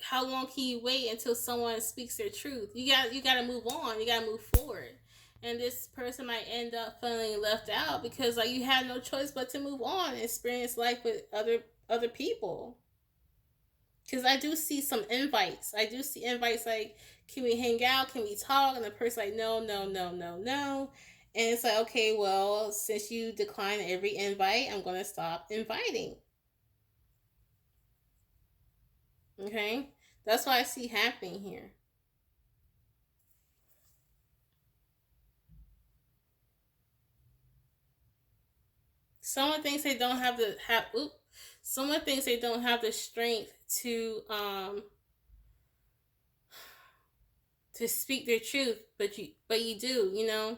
How long can you wait until someone speaks their truth? You gotta move on. You gotta move forward. And this person might end up feeling left out because like you had no choice but to move on and experience life with other people. Because I do see some invites. I do see invites like, can we hang out? Can we talk? And the person like, no, no, no, no, no. And it's like, okay, well, since you decline every invite, I'm going to stop inviting. Okay? That's what I see happening here. Someone thinks they don't have the have. Oop, someone thinks they don't have the strength to speak their truth, but you do. You know,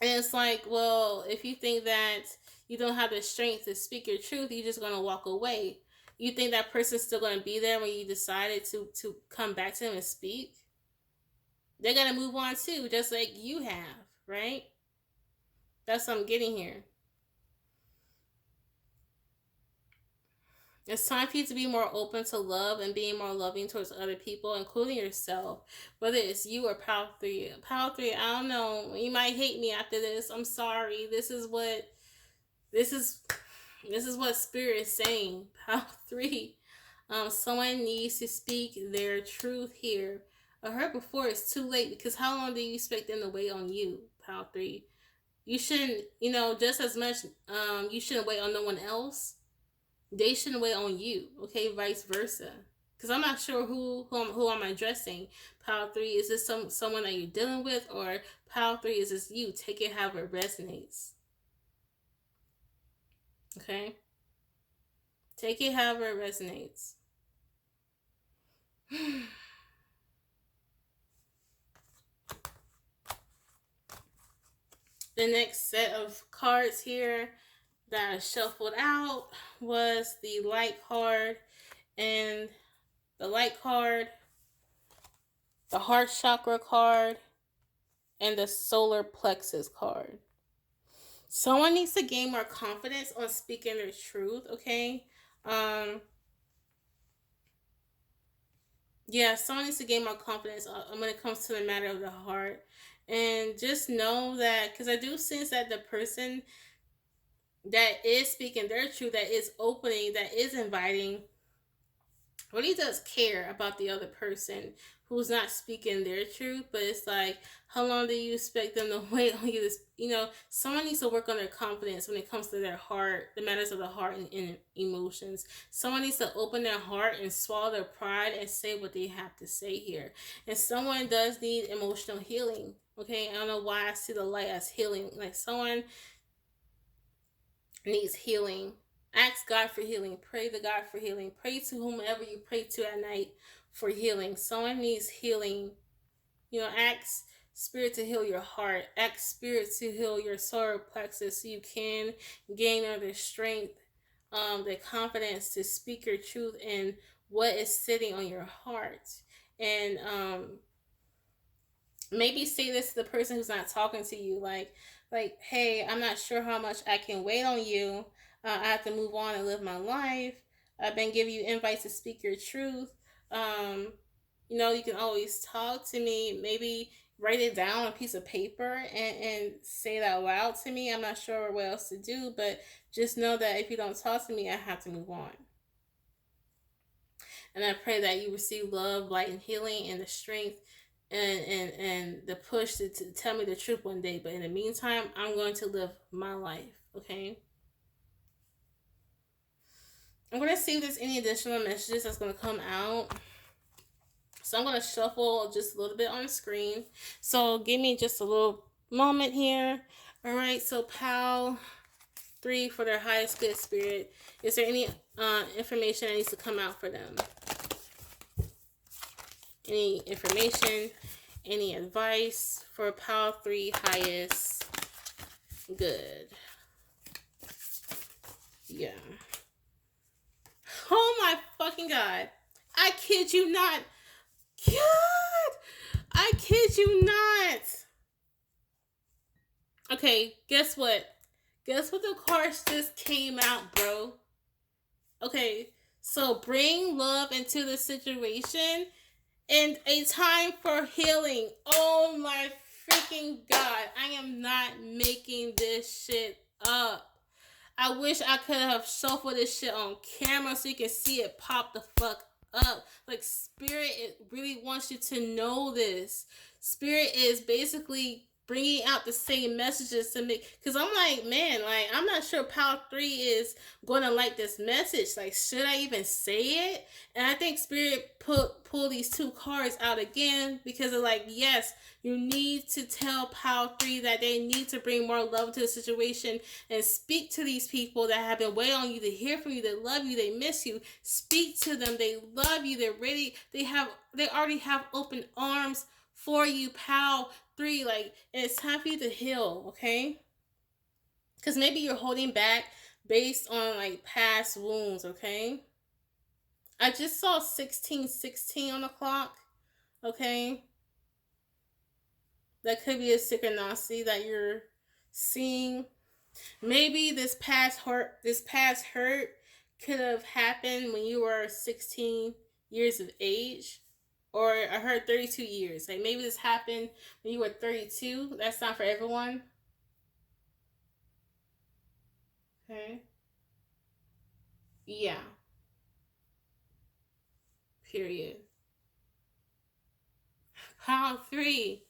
and it's like, well, if you think that you don't have the strength to speak your truth, you're just gonna walk away. You think that person's still gonna be there when you decided to come back to them and speak? They're gonna move on too, just like you have, right? That's what I'm getting here. It's time for you to be more open to love and being more loving towards other people, including yourself. Whether it's you or Power 3. Power 3, I don't know. You might hate me after this. I'm sorry. This is this is what Spirit is saying. Power 3. Someone needs to speak their truth here. I heard before it's too late, because how long do you expect them to wait on you, Power 3? You shouldn't, just as much, you shouldn't wait on no one else. They shouldn't wait on you, okay? Vice versa. Because I'm not sure who I'm addressing. Power 3, is this someone that you're dealing with? Or Power 3, is this you? Take it however it resonates. Okay? Take it however it resonates. The next set of cards here that I shuffled out was the light card, and the light card, the heart chakra card, and the solar plexus card. Someone needs to gain more confidence on speaking their truth, okay? Yeah, someone needs to gain more confidence when it comes to the matter of the heart. And just know that, because I do sense that the person that is speaking their truth, that is opening, that is inviting, really does care about the other person who's not speaking their truth. But it's like, how long do you expect them to wait on you? Someone needs to work on their confidence when it comes to their heart, the matters of the heart and emotions. Someone needs to open their heart and swallow their pride and say what they have to say here. And someone does need emotional healing. Okay, I don't know why I see the light as healing. Like, someone needs healing. Ask God for healing. Pray to God for healing. Pray to whomever you pray to at night for healing. Someone needs healing. Ask Spirit to heal your heart. Ask Spirit to heal your solar plexus so you can gain other strength, the confidence to speak your truth and what is sitting on your heart. And maybe say this to the person who's not talking to you, like, hey, I'm not sure how much I can wait on you. I have to move on and live my life. I've been giving you invites to speak your truth. You can always talk to me. Maybe write it down on a piece of paper and say it out loud to me. I'm not sure what else to do, but just know that if you don't talk to me, I have to move on. And I pray that you receive love, light, and healing, and the strength and the push to tell me the truth one day. But in the meantime, I'm going to live my life. Okay. I'm going to see if there's any additional messages that's going to come out. So I'm going to shuffle just a little bit on the screen. So give me just a little moment here. All right. So Pal 3 for their highest good spirit. Is there any information that needs to come out for them? Any information, any advice for Pal 3 highest good? Yeah. Oh my fucking God. I kid you not. God! I kid you not. Okay, guess what? Guess what the cards just came out, bro? Okay, so bring love into the situation and a time for healing. Oh my freaking God. I am not making this shit up. I wish I could have shuffled this shit on camera so you can see it pop the fuck up. Like, Spirit, it really wants you to know this. Spirit is basically bringing out the same messages to me, because I'm like, man, like, I'm not sure Power 3 is going to like this message. Like, should I even say it? And I think Spirit pull these two cards out again, because they're like, yes, you need to tell Power 3 that they need to bring more love to the situation and speak to these people that have been waiting on you to hear from you. They love you. They miss you. Speak to them. They love you. They're ready. They already have open arms for you, Power 3. Like, and it's time for you to heal, okay? Because maybe you're holding back based on like past wounds, okay? I just saw 1616 on the clock, okay? That could be a synchronicity that you're seeing. Maybe this past hurt could have happened when you were 16 years of age. Or I heard 32 years. Like maybe this happened when you were 32. That's not for everyone. Okay. Yeah. Period. Pile 3.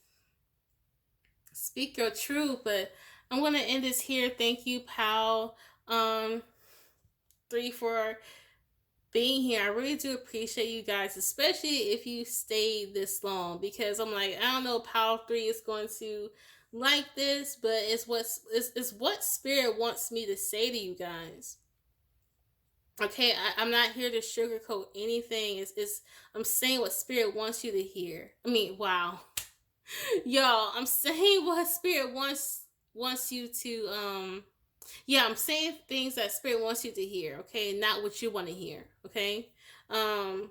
Speak your truth. But I'm going to end this here. Thank you, Pal. 3 for being here. I really do appreciate you guys, especially if you stayed this long, because I'm like, I don't know, Power 3 is going to like this, but it's what Spirit wants me to say to you guys. Okay, I'm not here to sugarcoat anything. It's I'm saying what Spirit wants you to hear. I mean, wow, y'all, I'm saying what Spirit wants you to yeah, I'm saying things that Spirit wants you to hear, okay, not what you want to hear, okay. Um,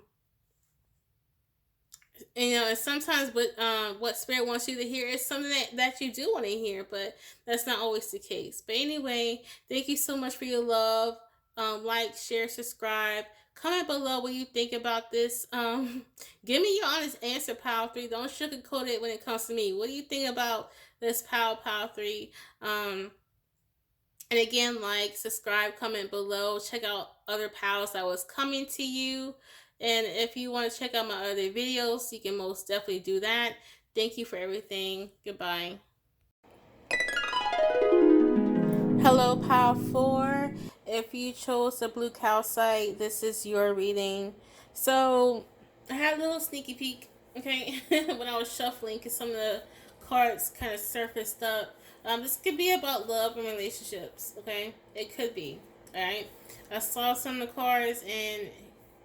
and, and sometimes what Spirit wants you to hear is something that you do want to hear, but that's not always the case. But anyway, thank you so much for your love. Like, share, subscribe. Comment below what you think about this. Give me your honest answer, Power 3. Don't sugarcoat it when it comes to me. What do you think about this Power 3? And again, like, subscribe, comment below. Check out other pals that was coming to you. And if you want to check out my other videos, you can most definitely do that. Thank you for everything. Goodbye. Hello, Pal 4. If you chose the Blue Cow site, this is your reading. So, I had a little sneaky peek, okay, when I was shuffling, because some of the cards kind of surfaced up. This could be about love and relationships, okay? It could be, alright? I saw some of the cards, and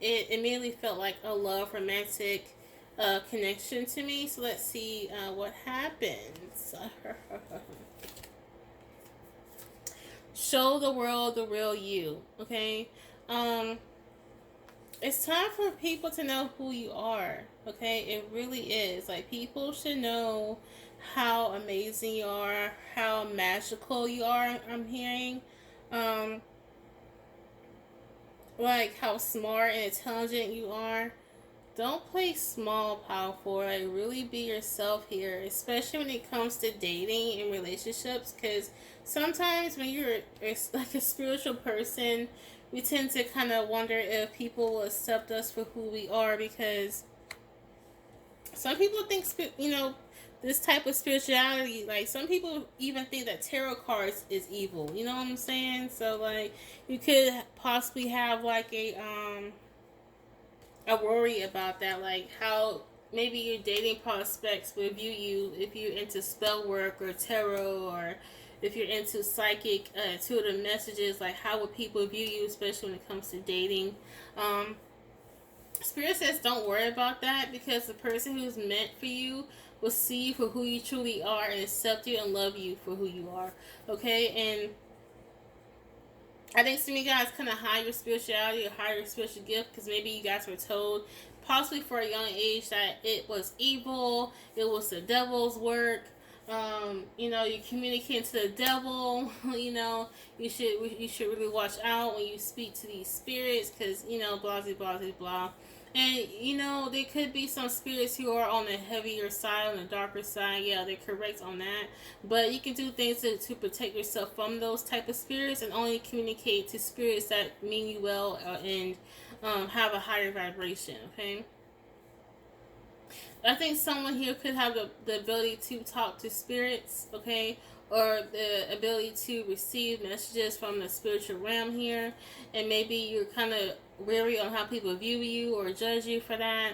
it immediately felt like a love, romantic connection to me. So, let's see what happens. Show the world the real you, okay? It's time for people to know who you are, okay? It really is. Like, people should know how amazing you are, how magical you are, I'm hearing. Um, like, how smart and intelligent you are. Don't play small, powerful. Like, really be yourself here, especially when it comes to dating and relationships. Because sometimes when you're like a spiritual person, we tend to kind of wonder if people will accept us for who we are. Because some people think, this type of spirituality, like some people even think that tarot cards is evil. You know what I'm saying? So like, you could possibly have like a worry about that, like how maybe your dating prospects will view you if you're into spell work or tarot, or if you're into psychic intuitive messages. Like, how would people view you, especially when it comes to dating? Um, Spirit says don't worry about that, because the person who's meant for you will see you for who you truly are and accept you and love you for who you are. Okay, and I think some of you guys kind of hide your spirituality or hide your spiritual gift, because maybe you guys were told, possibly for a young age, that it was evil, it was the devil's work. You communicate to the devil. You should really watch out when you speak to these spirits, because blah blah blah blah. And there could be some spirits who are on the heavier side, on the darker side. Yeah, they're correct on that. But you can do things to protect yourself from those type of spirits, and only communicate to spirits that mean you well, and have a higher vibration. Okay. I think someone here could have the ability to talk to spirits, okay, or the ability to receive messages from the spiritual realm here, and maybe you're kind of wary on how people view you or judge you for that.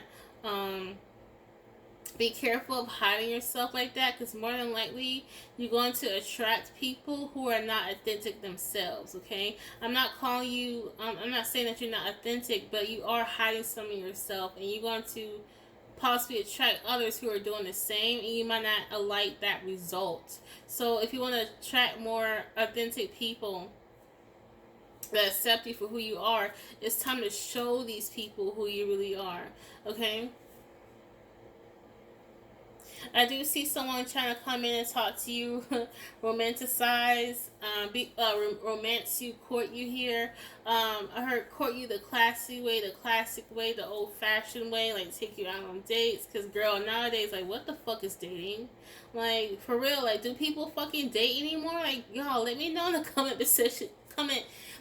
Be careful of hiding yourself like that, because more than likely you're going to attract people who are not authentic themselves. Okay, I'm not calling you. I'm not saying that you're not authentic, but you are hiding some of yourself, and you're going to possibly attract others who are doing the same, and you might not like that result. So if you want to attract more authentic people that accept you for who you are, it's time to show these people who you really are. Okay. I do see someone trying to come in and talk to you, romanticize, romance you, court you here. I heard court you the classy way, the classic way, the old fashioned way, like take you out on dates. Cause girl, nowadays, like, what the fuck is dating? Like, for real, like, do people fucking date anymore? Like, y'all, let me know in the comment.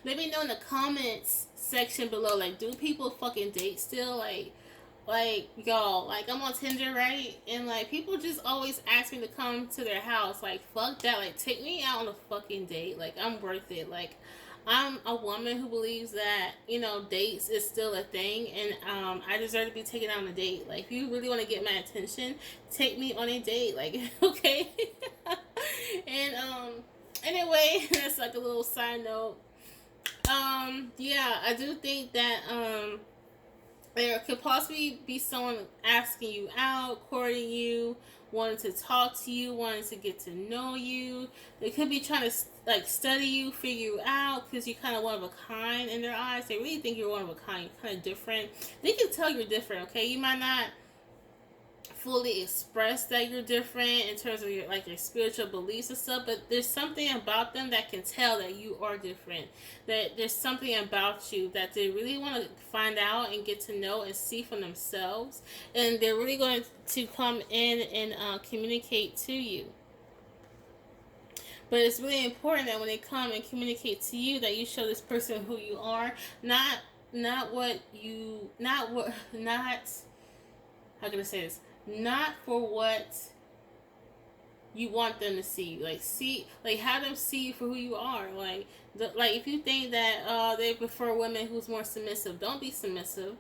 Let me know in the comments section below. Like, do people fucking date still? Like, y'all, like, I'm on Tinder, right? And like, people just always ask me to come to their house. Like, fuck that. Like, take me out on a fucking date. Like, I'm worth it. Like, I'm a woman who believes that, dates is still a thing, and I deserve to be taken out on a date. Like, if you really want to get my attention, take me on a date. Like, okay. And anyway, that's like a little side note. Yeah, I do think that there could possibly be someone asking you out, courting you, wanting to talk to you, wanting to get to know you. They could be trying to like study you, figure you out, because you're kind of one of a kind in their eyes. They really think you're one of a kind. You're kind of different. They can tell you're different. Okay, you might not fully express that you're different in terms of your spiritual beliefs and stuff, but there's something about them that can tell that you are different, that there's something about you that they really want to find out and get to know and see for themselves, and they're really going to come in and communicate to you. But it's really important that when they come and communicate to you, that you show this person who you are, not what you not how can I say this, not for what you want them to see. Like, have them see you for who you are. Like if you think that they prefer women who's more submissive, don't be submissive.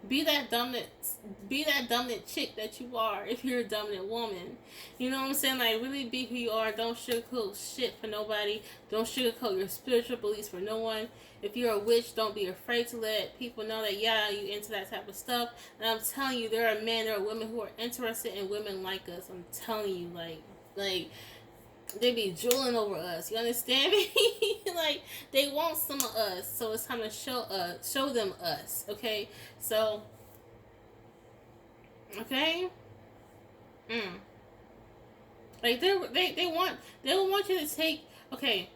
Be that dominant chick that you are. If you're a dominant woman, you know what I'm saying. Like, really be who you are. Don't sugarcoat shit for nobody. Don't sugarcoat your spiritual beliefs for no one. If you're a witch, don't be afraid to let people know that, yeah, you into that type of stuff. And I'm telling you, there are women who are interested in women like us. I'm telling you, like they be drooling over us. You understand me? Like, they want some of us, so it's time to show them us. Okay, so okay, like they want you to take, okay,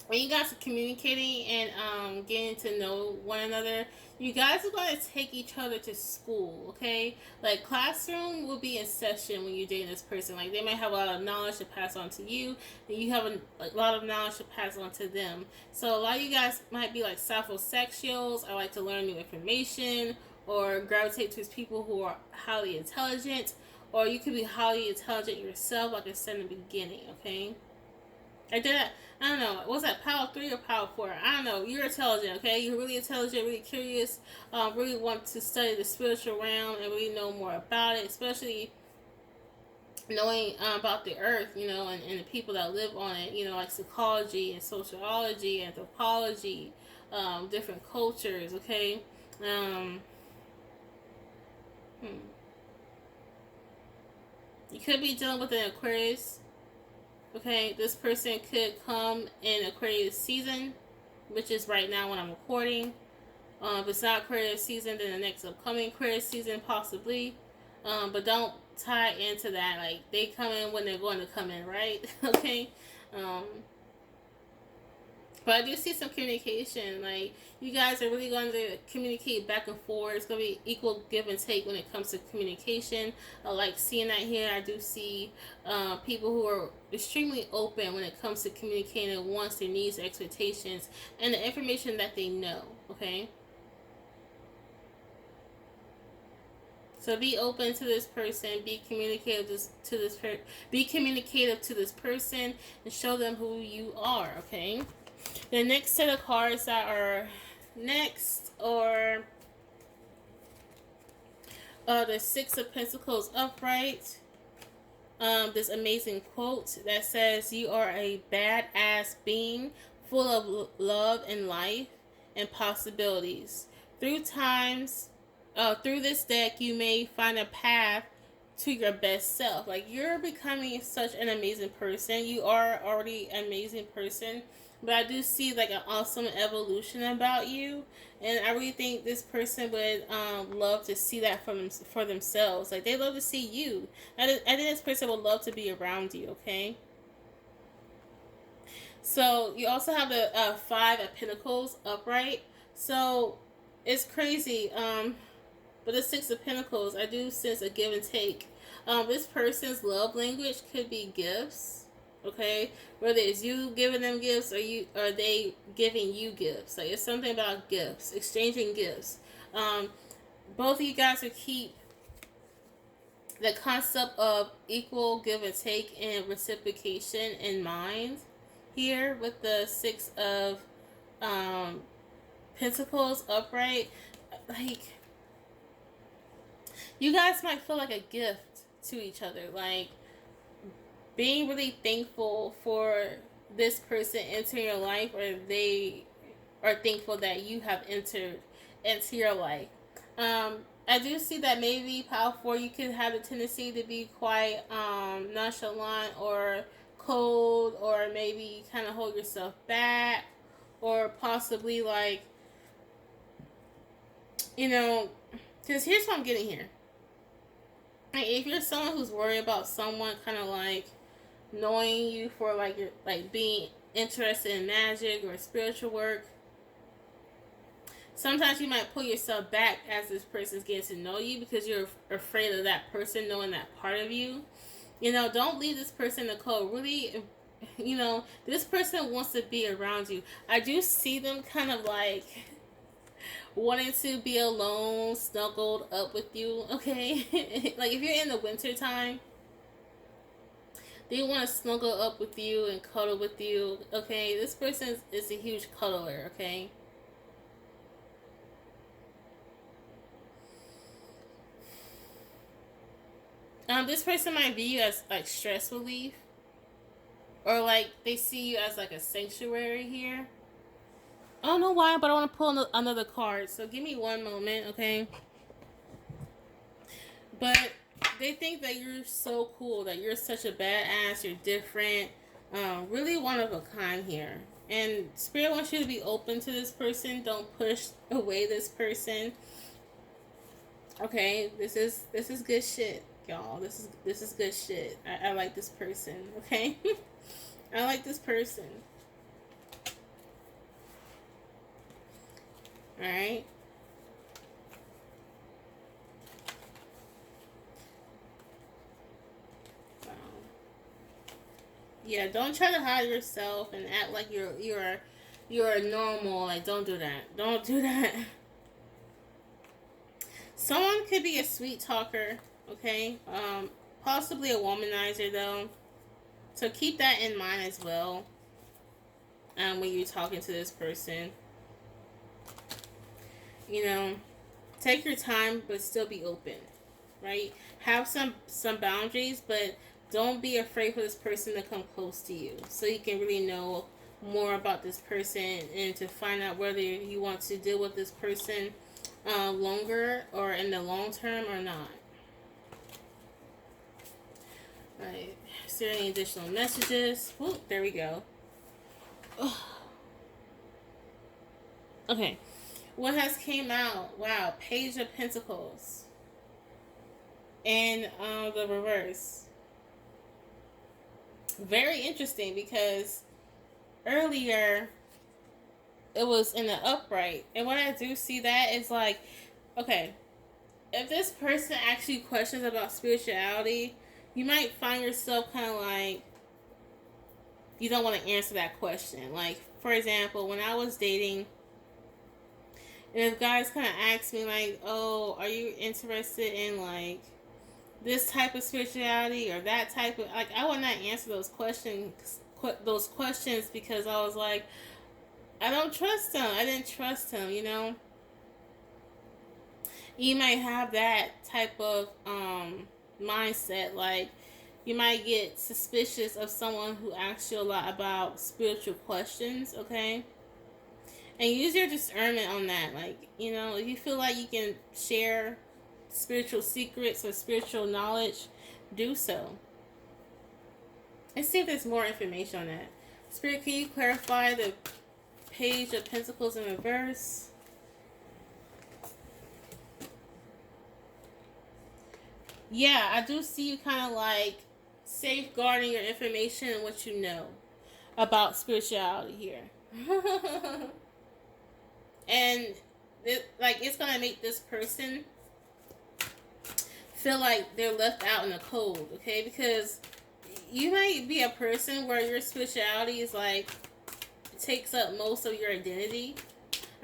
when you guys are communicating and getting to know one another, you guys are going to take each other to school, okay? Like, classroom will be in session when you're dating this person. Like, they might have a lot of knowledge to pass on to you, and you have a lot of knowledge to pass on to them. So a lot of you guys might be like sapiosexuals. I like to learn new information, or gravitate towards people who are highly intelligent, or you could be highly intelligent yourself, like I said in the beginning, okay? I don't know. Was that Power 3 or Power 4? I don't know. You're intelligent, okay? You're really intelligent, really curious, really want to study the spiritual realm and really know more about it, especially knowing about the earth, and the people that live on it, like psychology and sociology, anthropology, different cultures, okay? You could be dealing with an Aquarius. Okay, this person could come in Aquarius season, which is right now when I'm recording. If it's not Aquarius season, then the next upcoming Aquarius season possibly. But don't tie into that. Like, they come in when they're going to come in, right? Okay. But I do see some communication. Like, you guys are really going to communicate back and forth. It's going to be equal give and take when it comes to communication. I like seeing that here. I do see people who are extremely open when it comes to communicating wants, their needs, expectations, and the information that they know. Okay? So be open to this person. Be communicative to this person, and show them who you are. Okay? The next set of cards that are next are the Six of Pentacles upright. This amazing quote that says, "You are a badass being full of love and life and possibilities. Through this deck, you may find a path to your best self." Like, you're becoming such an amazing person. You are already an amazing person. but I do see like an awesome evolution about you, and I really think this person would love to see that for themselves. Like they love to see you. I think this person would love to be around you. Okay. So you also have the Five of Pentacles upright. So it's crazy. But the Six of Pentacles, I do sense a give and take. This person's love language could be gifts. Okay, whether it's you giving them gifts or they giving you gifts. Like it's something about gifts, exchanging gifts. Um, Both of you guys would keep the concept of equal give and take and reciprocation in mind here with the Six of um, Pentacles upright. Like you guys might feel like a gift to each other, like being really thankful for this person entering your life, or they are thankful that you have entered into your life. I do see that maybe Power 4, you could have a tendency to be quite nonchalant or cold, or maybe kind of hold yourself back, or possibly like, you know, because here's what I'm getting here. Like, if you're someone who's worried about someone kind of like knowing you for like your like being interested in magic or spiritual work, sometimes you might pull yourself back as this person's getting to know you because you're afraid of that person knowing that part of you. You know, don't leave this person in the cold. Really, you know, this person wants to be around you. I do see them kind of like wanting to be alone, snuggled up with you, okay? Like if you're in the winter time, they want to snuggle up with you and cuddle with you, okay? This person is a huge cuddler, okay? This person might view you as like stress relief, or like they see you as like a sanctuary here. I don't know why, but I want to pull another card. So give me one moment, okay? But they think that you're so cool, that you're such a badass, you're different, really one of a kind here. And Spirit wants you to be open to this person. Don't push away this person. Okay, this is good shit, y'all. This is good shit. I like this person. Okay, I like this person. All right. Yeah, don't try to hide yourself and act like you're normal. Like don't do that. Don't do that. Someone could be a sweet talker, okay? Possibly a womanizer though. So keep that in mind as well. When you're talking to this person, you know, take your time, but still be open, right? Have some boundaries, but don't be afraid for this person to come close to you, so you can really know more about this person and to find out whether you want to deal with this person longer or in the long term or not. Right. Is there any additional messages? Whoop, there we go. Okay. What has came out? Wow, Page of Pentacles. And the reverse. Very interesting because earlier it was in the upright. And when I do see that, it's like, okay, if this person actually questions about spirituality, you might find yourself kind of like, you don't want to answer that question. Like, for example, when I was dating, and if guys kind of ask me like, oh, are you interested in like this type of spirituality or that type of, like, I would not answer those questions because I was like, I don't trust him. I didn't trust him, you know. You might have that type of mindset, like you might get suspicious of someone who asks you a lot about spiritual questions, okay? And use your discernment on that. Like, you know, if you feel like you can share spiritual secrets or spiritual knowledge, do so. Let's see if there's more information on that. Spirit, can you clarify the Page of Pentacles in reverse? Yeah, I do see you kind of like safeguarding your information and what you know about spirituality here. And it's gonna make this person feel like they're left out in the cold, okay? Because you might be a person where your spirituality is like takes up most of your identity.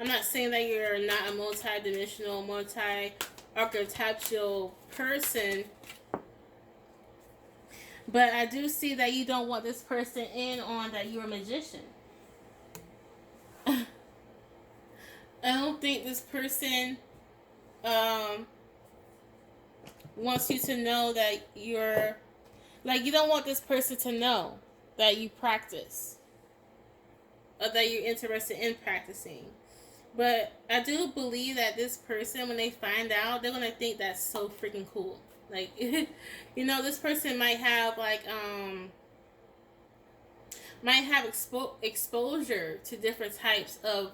I'm not saying that you're not a multi-dimensional, multi-archetypal person, but I do see that you don't want this person in on that you're a magician. I don't think this person wants you to know that you're like, you don't want this person to know that you practice or that you're interested in practicing. But I do believe that this person, when they find out, they're gonna think that's so freaking cool. Like, you know, this person might have exposure to different types of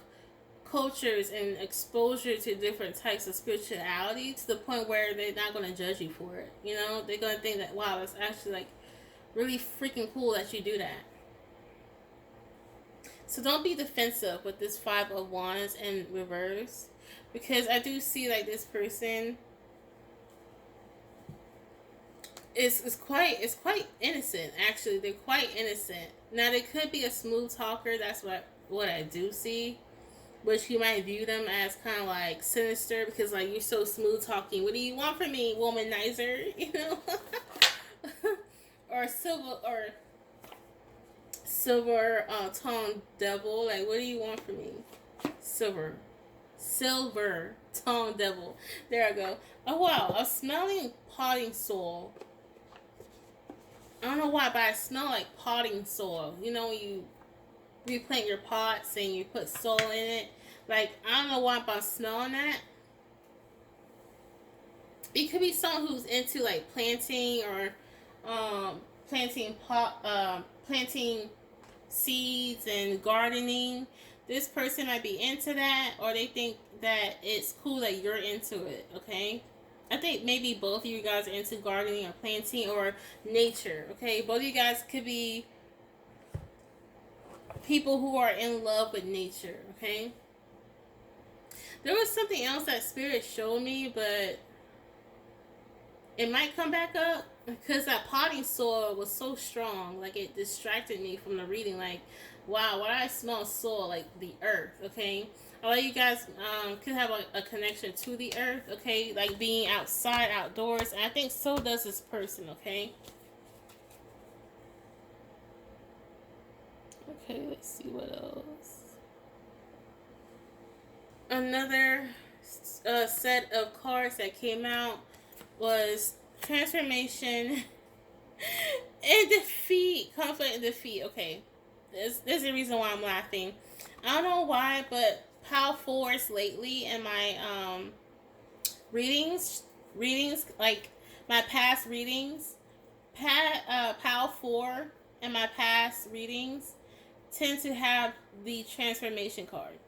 cultures and exposure to different types of spirituality to the point where they're not going to judge you for it. You know, they're going to think that, wow, it's actually like really freaking cool that you do that. So don't be defensive with this Five of Wands in reverse, because I do see like this person is quite innocent. Actually, they're quite innocent. Now they could be a smooth talker. That's what I do see. Which you might view them as kind of like sinister, because like, you're so smooth talking. What do you want from me, womanizer? You know, or silver tongue devil. Like, what do you want from me? Silver tongue devil. There I go. Oh wow, I'm smelling potting soil. I don't know why, but I smell like potting soil. You know, you replant your pots and you put soil in it. Like, I don't know why, but I'm smelling that. It could be someone who's into like planting or planting seeds and gardening. This person might be into that, or they think that it's cool that you're into it. Okay, I think maybe both of you guys are into gardening or planting or nature. Okay, both of you guys could be people who are in love with nature. Okay, there was something else that Spirit showed me, but it might come back up, because that potting soil was so strong. Like, it distracted me from the reading. Like, wow, why do I smell soil? Like the earth. Okay, a lot of you guys could have a connection to the earth. Okay, like being outside, outdoors. And I think so does this person. Okay. Okay, let's see what else. Another set of cards that came out was transformation and defeat, conflict and defeat. Okay, there's a reason why I'm laughing. I don't know why, but PAL 4s lately in my readings, like my past readings, PAL 4 and my past readings tend to have the transformation card.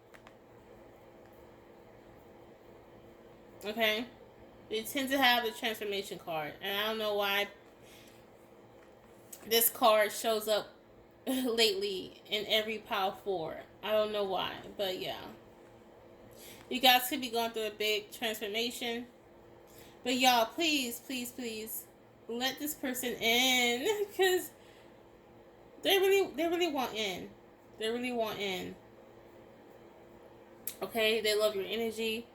Okay, they tend to have the transformation card, and I don't know why this card shows up lately in every PAL 4. I don't know why, but yeah, you guys could be going through a big transformation. But y'all, please, please, please, let this person in, because they really want in. They really want in. Okay, they love your energy.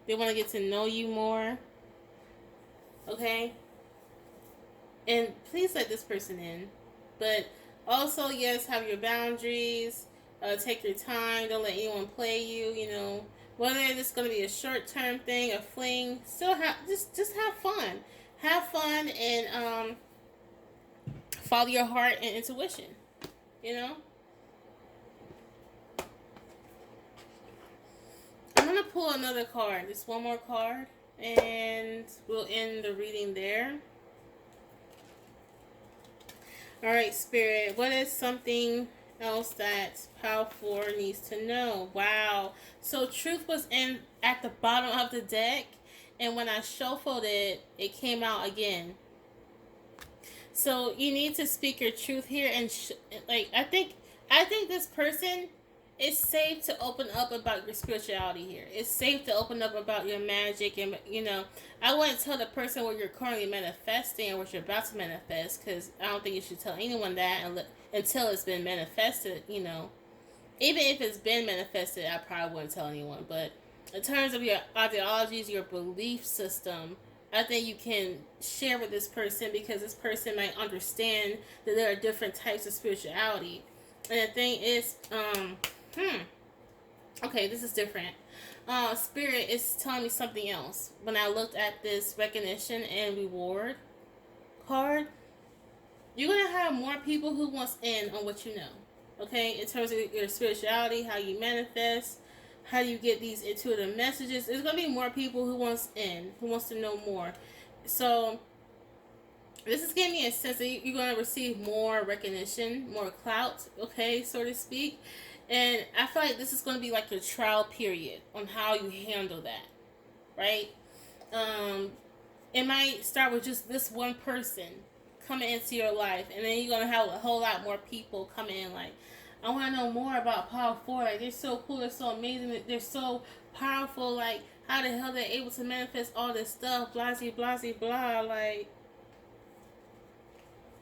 They want to get to know you more. Okay? And please let this person in. But also, yes, have your boundaries. Take your time. Don't let anyone play you, you know. Whether it's going to be a short-term thing, a fling, still just have fun. Have fun and follow your heart and intuition. You know? I'm going to pull another card. Just one more card. And we'll end the reading there. Alright, Spirit. What is something else that Power 4 needs to know. Wow. So truth was in at the bottom of the deck, and when I shuffled it, it came out again. So you need to speak your truth here, and like I think this person, it's safe to open up about your spirituality here. It's safe to open up about your magic, and I wouldn't tell the person what you're currently manifesting or what you're about to manifest, because I don't think you should tell anyone that until it's been manifested. Even if it's been manifested, I probably wouldn't tell anyone. But in terms of your ideologies, your belief system, I think you can share with this person, because this person might understand that there are different types of spirituality. And the thing is, okay, this is different. Spirit is telling me something else. When I looked at this recognition and reward card, you're gonna have more people who wants in on what you know. Okay, in terms of your spirituality, how you manifest, how you get these intuitive messages. There's gonna be more people who wants in, who wants to know more. So this is giving me a sense that you're gonna receive more recognition, more clout, okay, so to speak. And I feel like this is gonna be like your trial period on how you handle that, right? Um, it might start with just this one person coming into your life, and then you're gonna have a whole lot more people coming in. Like, I want to know more about Power 4. Like, they're so cool, they're so amazing, they're so powerful. Like, how the hell they're able to manifest all this stuff? Blah, blah, blah, blah. Like,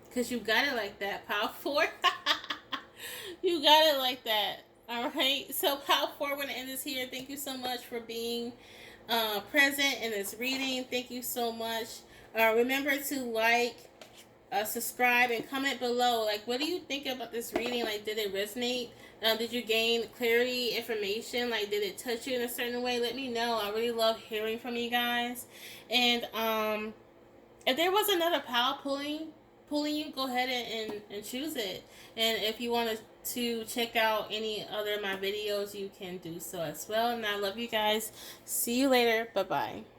because you got it like that, Power 4. You got it like that. All right. So, Power 4, we're going to end this here. Thank you so much for being present in this reading. Thank you so much. Remember to like, subscribe, and comment below. Like, what do you think about this reading? Like, did it resonate? Did you gain clarity, information? Like, did it touch you in a certain way? Let me know. I really love hearing from you guys. And if there was another power pulling you, go ahead and choose it. And if you want to check out any other of my videos, you can do so as well. And I love you guys. See you later. Bye bye.